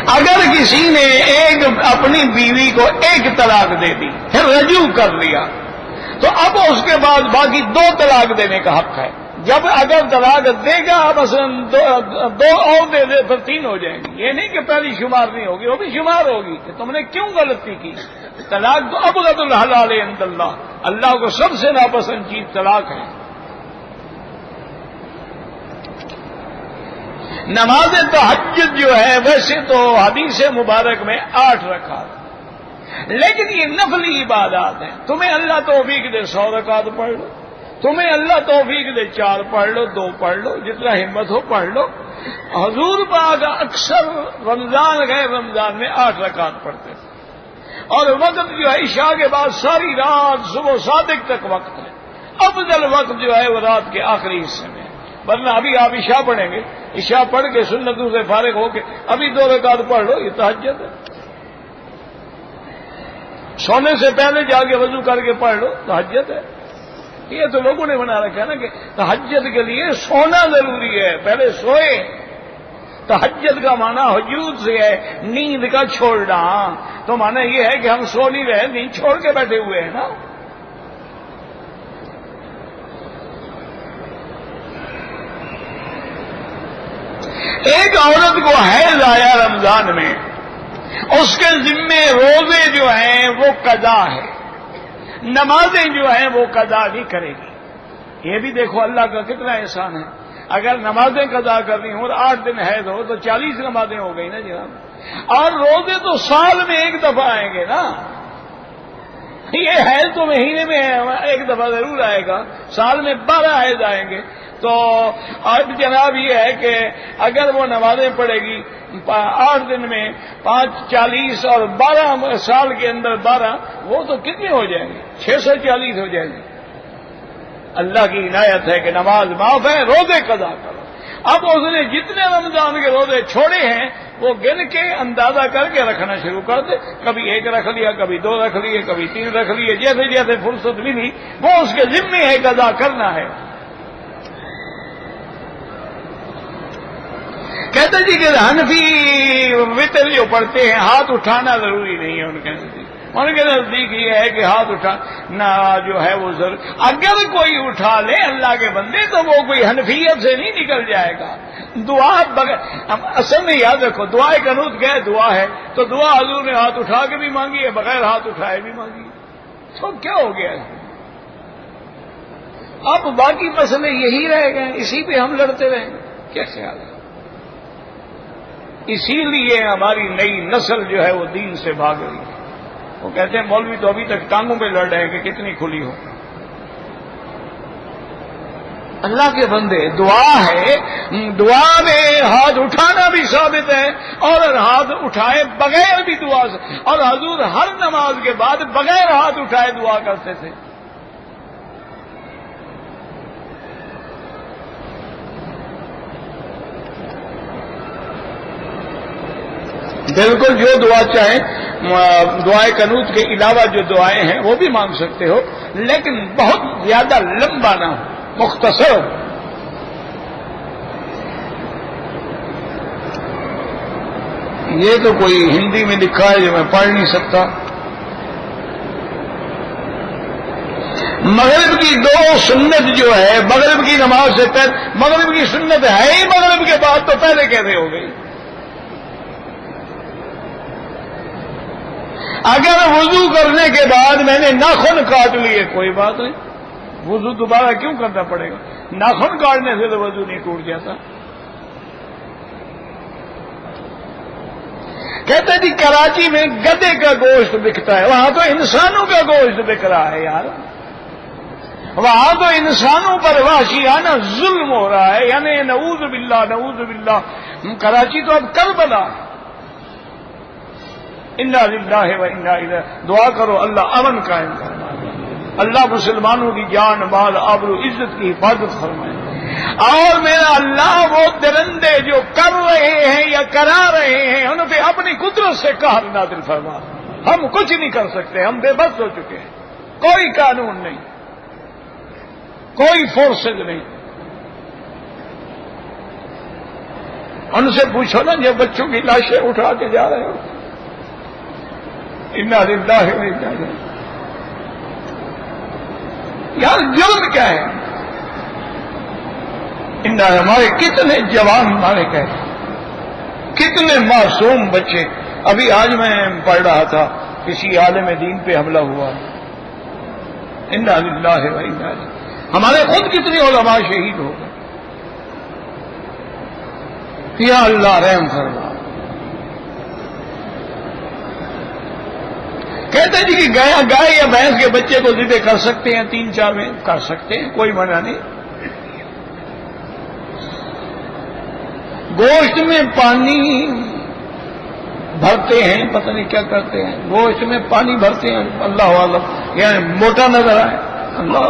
اگر کسی نے اپنی بیوی کو ایک طلاق دے دی، پھر رجوع کر لیا، تو اب اس کے بعد باقی 2 طلاق دینے کا حق ہے. جب اگر طلاق دے گا مثلا 2 اور دے دے پھر 3 ہو جائیں گی. یہ نہیں کہ پہلی شمار نہیں ہوگی، وہ بھی شمار ہوگی کہ تم نے کیوں غلطی کی. طلاق تو ابغض الحلال عند اللہ، اللہ کو سب سے ناپسند چیز طلاق ہے. نماز تہجد جو ہے ویسے تو حدیث مبارک میں 8 رکعات، لیکن یہ نفلی عبادات ہیں. تمہیں اللہ توفیق دے 100 رکعات پڑھ لو، تمہیں اللہ توفیق دے 4 پڑھ لو، 2 پڑھ لو، جتنا ہمت ہو پڑھ لو. حضور پاک اکثر رمضان غیر رمضان میں 8 رکعات پڑھتے تھے. اور وقت جو ہے عشاء کے بعد ساری رات صبح صادق تک وقت ہے. افضل وقت جو ہے وہ رات کے آخری حصے میں. ورنہ ابھی آپ عشاء پڑھیں گے، عشاء پڑھ کے سنتوں سے فارغ ہو کے ابھی 2 رکعت پڑھ لو، یہ تہجد ہے. سونے سے پہلے جا کے وضو کر کے پڑھ لو، تہجد ہے. یہ تو لوگوں نے بنا رکھا ہے نا کہ تہجد کے لیے سونا ضروری ہے، پہلے سوئے. تہجد کا معنی حجود سے ہے، نیند کا چھوڑنا. تو معنی یہ ہے کہ ہم سو نہیں رہے، نیند چھوڑ کے بیٹھے ہوئے ہیں نا. ایک عورت کو حیض آیا رمضان میں، اس کے ذمے روزے جو ہیں وہ قضا ہے، نمازیں جو ہیں وہ قضا نہیں کرے گی. یہ بھی دیکھو اللہ کا کتنا احسان ہے. اگر نمازیں قضا کرنی ہوں اور 8 دن حیض ہو تو 40 نمازیں ہو گئی نا جناب. اور روزے تو سال میں 1 دفعہ آئیں گے نا. یہ حیض تو مہینے میں 1 دفعہ ضرور آئے گا، سال میں 12 حیض آئیں گے. تو اب جناب یہ ہے کہ اگر وہ نمازیں پڑھے گی 8 دن میں 5 40 اور 12 سال کے اندر 12، وہ تو کتنی ہو جائیں گی؟ 640 ہو جائیں گی. اللہ کی عنایت ہے کہ نماز معاف ہے، روزے قضا کرو. اب اس نے جتنے رمضان کے روزے چھوڑے ہیں وہ گن کے اندازہ کر کے رکھنا شروع کر دے. کبھی 1 رکھ لیا، کبھی 2 رکھ لیے، کبھی 3 رکھ لیے، جیسے جیسے فرصت ملی وہ اس کے ذمے ہے قضا کرنا ہے. کہتے جی کہ حنفی وطر جو پڑھتے ہیں ہاتھ اٹھانا ضروری نہیں ہے. ان کے نزدیک یہ ہے کہ ہاتھ اٹھانا جو ہے وہ ضرور، اگر کوئی اٹھا لے اللہ کے بندے تو وہ کوئی حنفیت سے نہیں نکل جائے گا. دعا اصل میں یاد رکھو، دعا قنوت کیا ہے؟ دعا ہے. تو دعا حضور نے ہاتھ اٹھا کے بھی مانگی ہے، بغیر ہاتھ اٹھائے بھی مانگی ہے. تو کیا ہو گیا ہے؟ اب باقی مسئلے یہی رہ گئے، اسی پہ ہم لڑتے رہیں گے. کیا خیال ہے؟ اسی لیے ہماری نئی نسل جو ہے وہ دین سے بھاگ رہی ہے. وہ کہتے ہیں مولوی تو ابھی تک ٹانگوں پہ لڑ رہے ہیں کہ کتنی کھلی ہو. اللہ کے بندے دعا ہے، دعا میں ہاتھ اٹھانا بھی ثابت ہے اور ہاتھ اٹھائے بغیر بھی دعا سے. اور حضور ہر نماز کے بعد بغیر ہاتھ اٹھائے دعا کرتے تھے. بالکل جو دعا چاہیں، دعائے قنوت کے علاوہ جو دعائیں ہیں وہ بھی مانگ سکتے ہو، لیکن بہت زیادہ لمبا نہ ہو، مختصر ہو. یہ تو کوئی ہندی میں لکھا ہے جو میں پڑھ نہیں سکتا. مغرب کی 2 سنت جو ہے مغرب کی نماز سے پہلے، مغرب کی سنت ہے ہی مغرب کے بعد، تو پہلے کیسے ہو گئی؟ اگر وضو کرنے کے بعد میں نے ناخن کاٹ لیے کوئی بات نہیں، وضو دوبارہ کیوں کرنا پڑے گا؟ ناخن کاٹنے سے تو وضو نہیں ٹوٹ جاتا۔ کہتے جی کراچی میں گدے کا گوشت بکتا ہے، وہاں تو انسانوں کا گوشت بک رہا ہے یار، وہاں تو انسانوں پر وحشیانہ ظلم ہو رہا ہے، یعنی نعوذ باللہ نعوذ باللہ۔ کراچی تو اب کربلا ہے۔ انا للہ و انا الیہ، دعا کرو اللہ امن قائم فرمائے، اللہ مسلمانوں کی جان مال آبرو عزت کی حفاظت فرمائے، اور میرا اللہ وہ درندے جو کر رہے ہیں یا کرا رہے ہیں ان پہ اپنی قدرت سے قہر نازل فرما۔ ہم کچھ نہیں کر سکتے، ہم بے بس ہو چکے ہیں، کوئی قانون نہیں، کوئی فورسز نہیں۔ ان سے پوچھو نا جو بچوں کی لاشیں اٹھا کے جا رہے ہو، انا للہ و انا الیہ، یار جرم کیا ہے؟ ہمارے کتنے جوان مارے گئے، کتنے معصوم بچے۔ ابھی آج میں پڑھ رہا تھا کسی عالم دین پہ حملہ ہوا، انا للہ و انا الیہ۔ ہمارے خود کتنے علماء شہید ہو گئے۔ یا اللہ رحم فرما۔ کہتے جی کہ گائے یا بھینس کے بچے کو ذبح کر سکتے ہیں، 3-4 میں کر سکتے ہیں، کوئی منع نہیں۔ گوشت میں پانی بھرتے ہیں، پتہ نہیں کیا کرتے ہیں، گوشت میں پانی بھرتے ہیں، اللہ عالم، یعنی موٹا نظر آئے، اللہ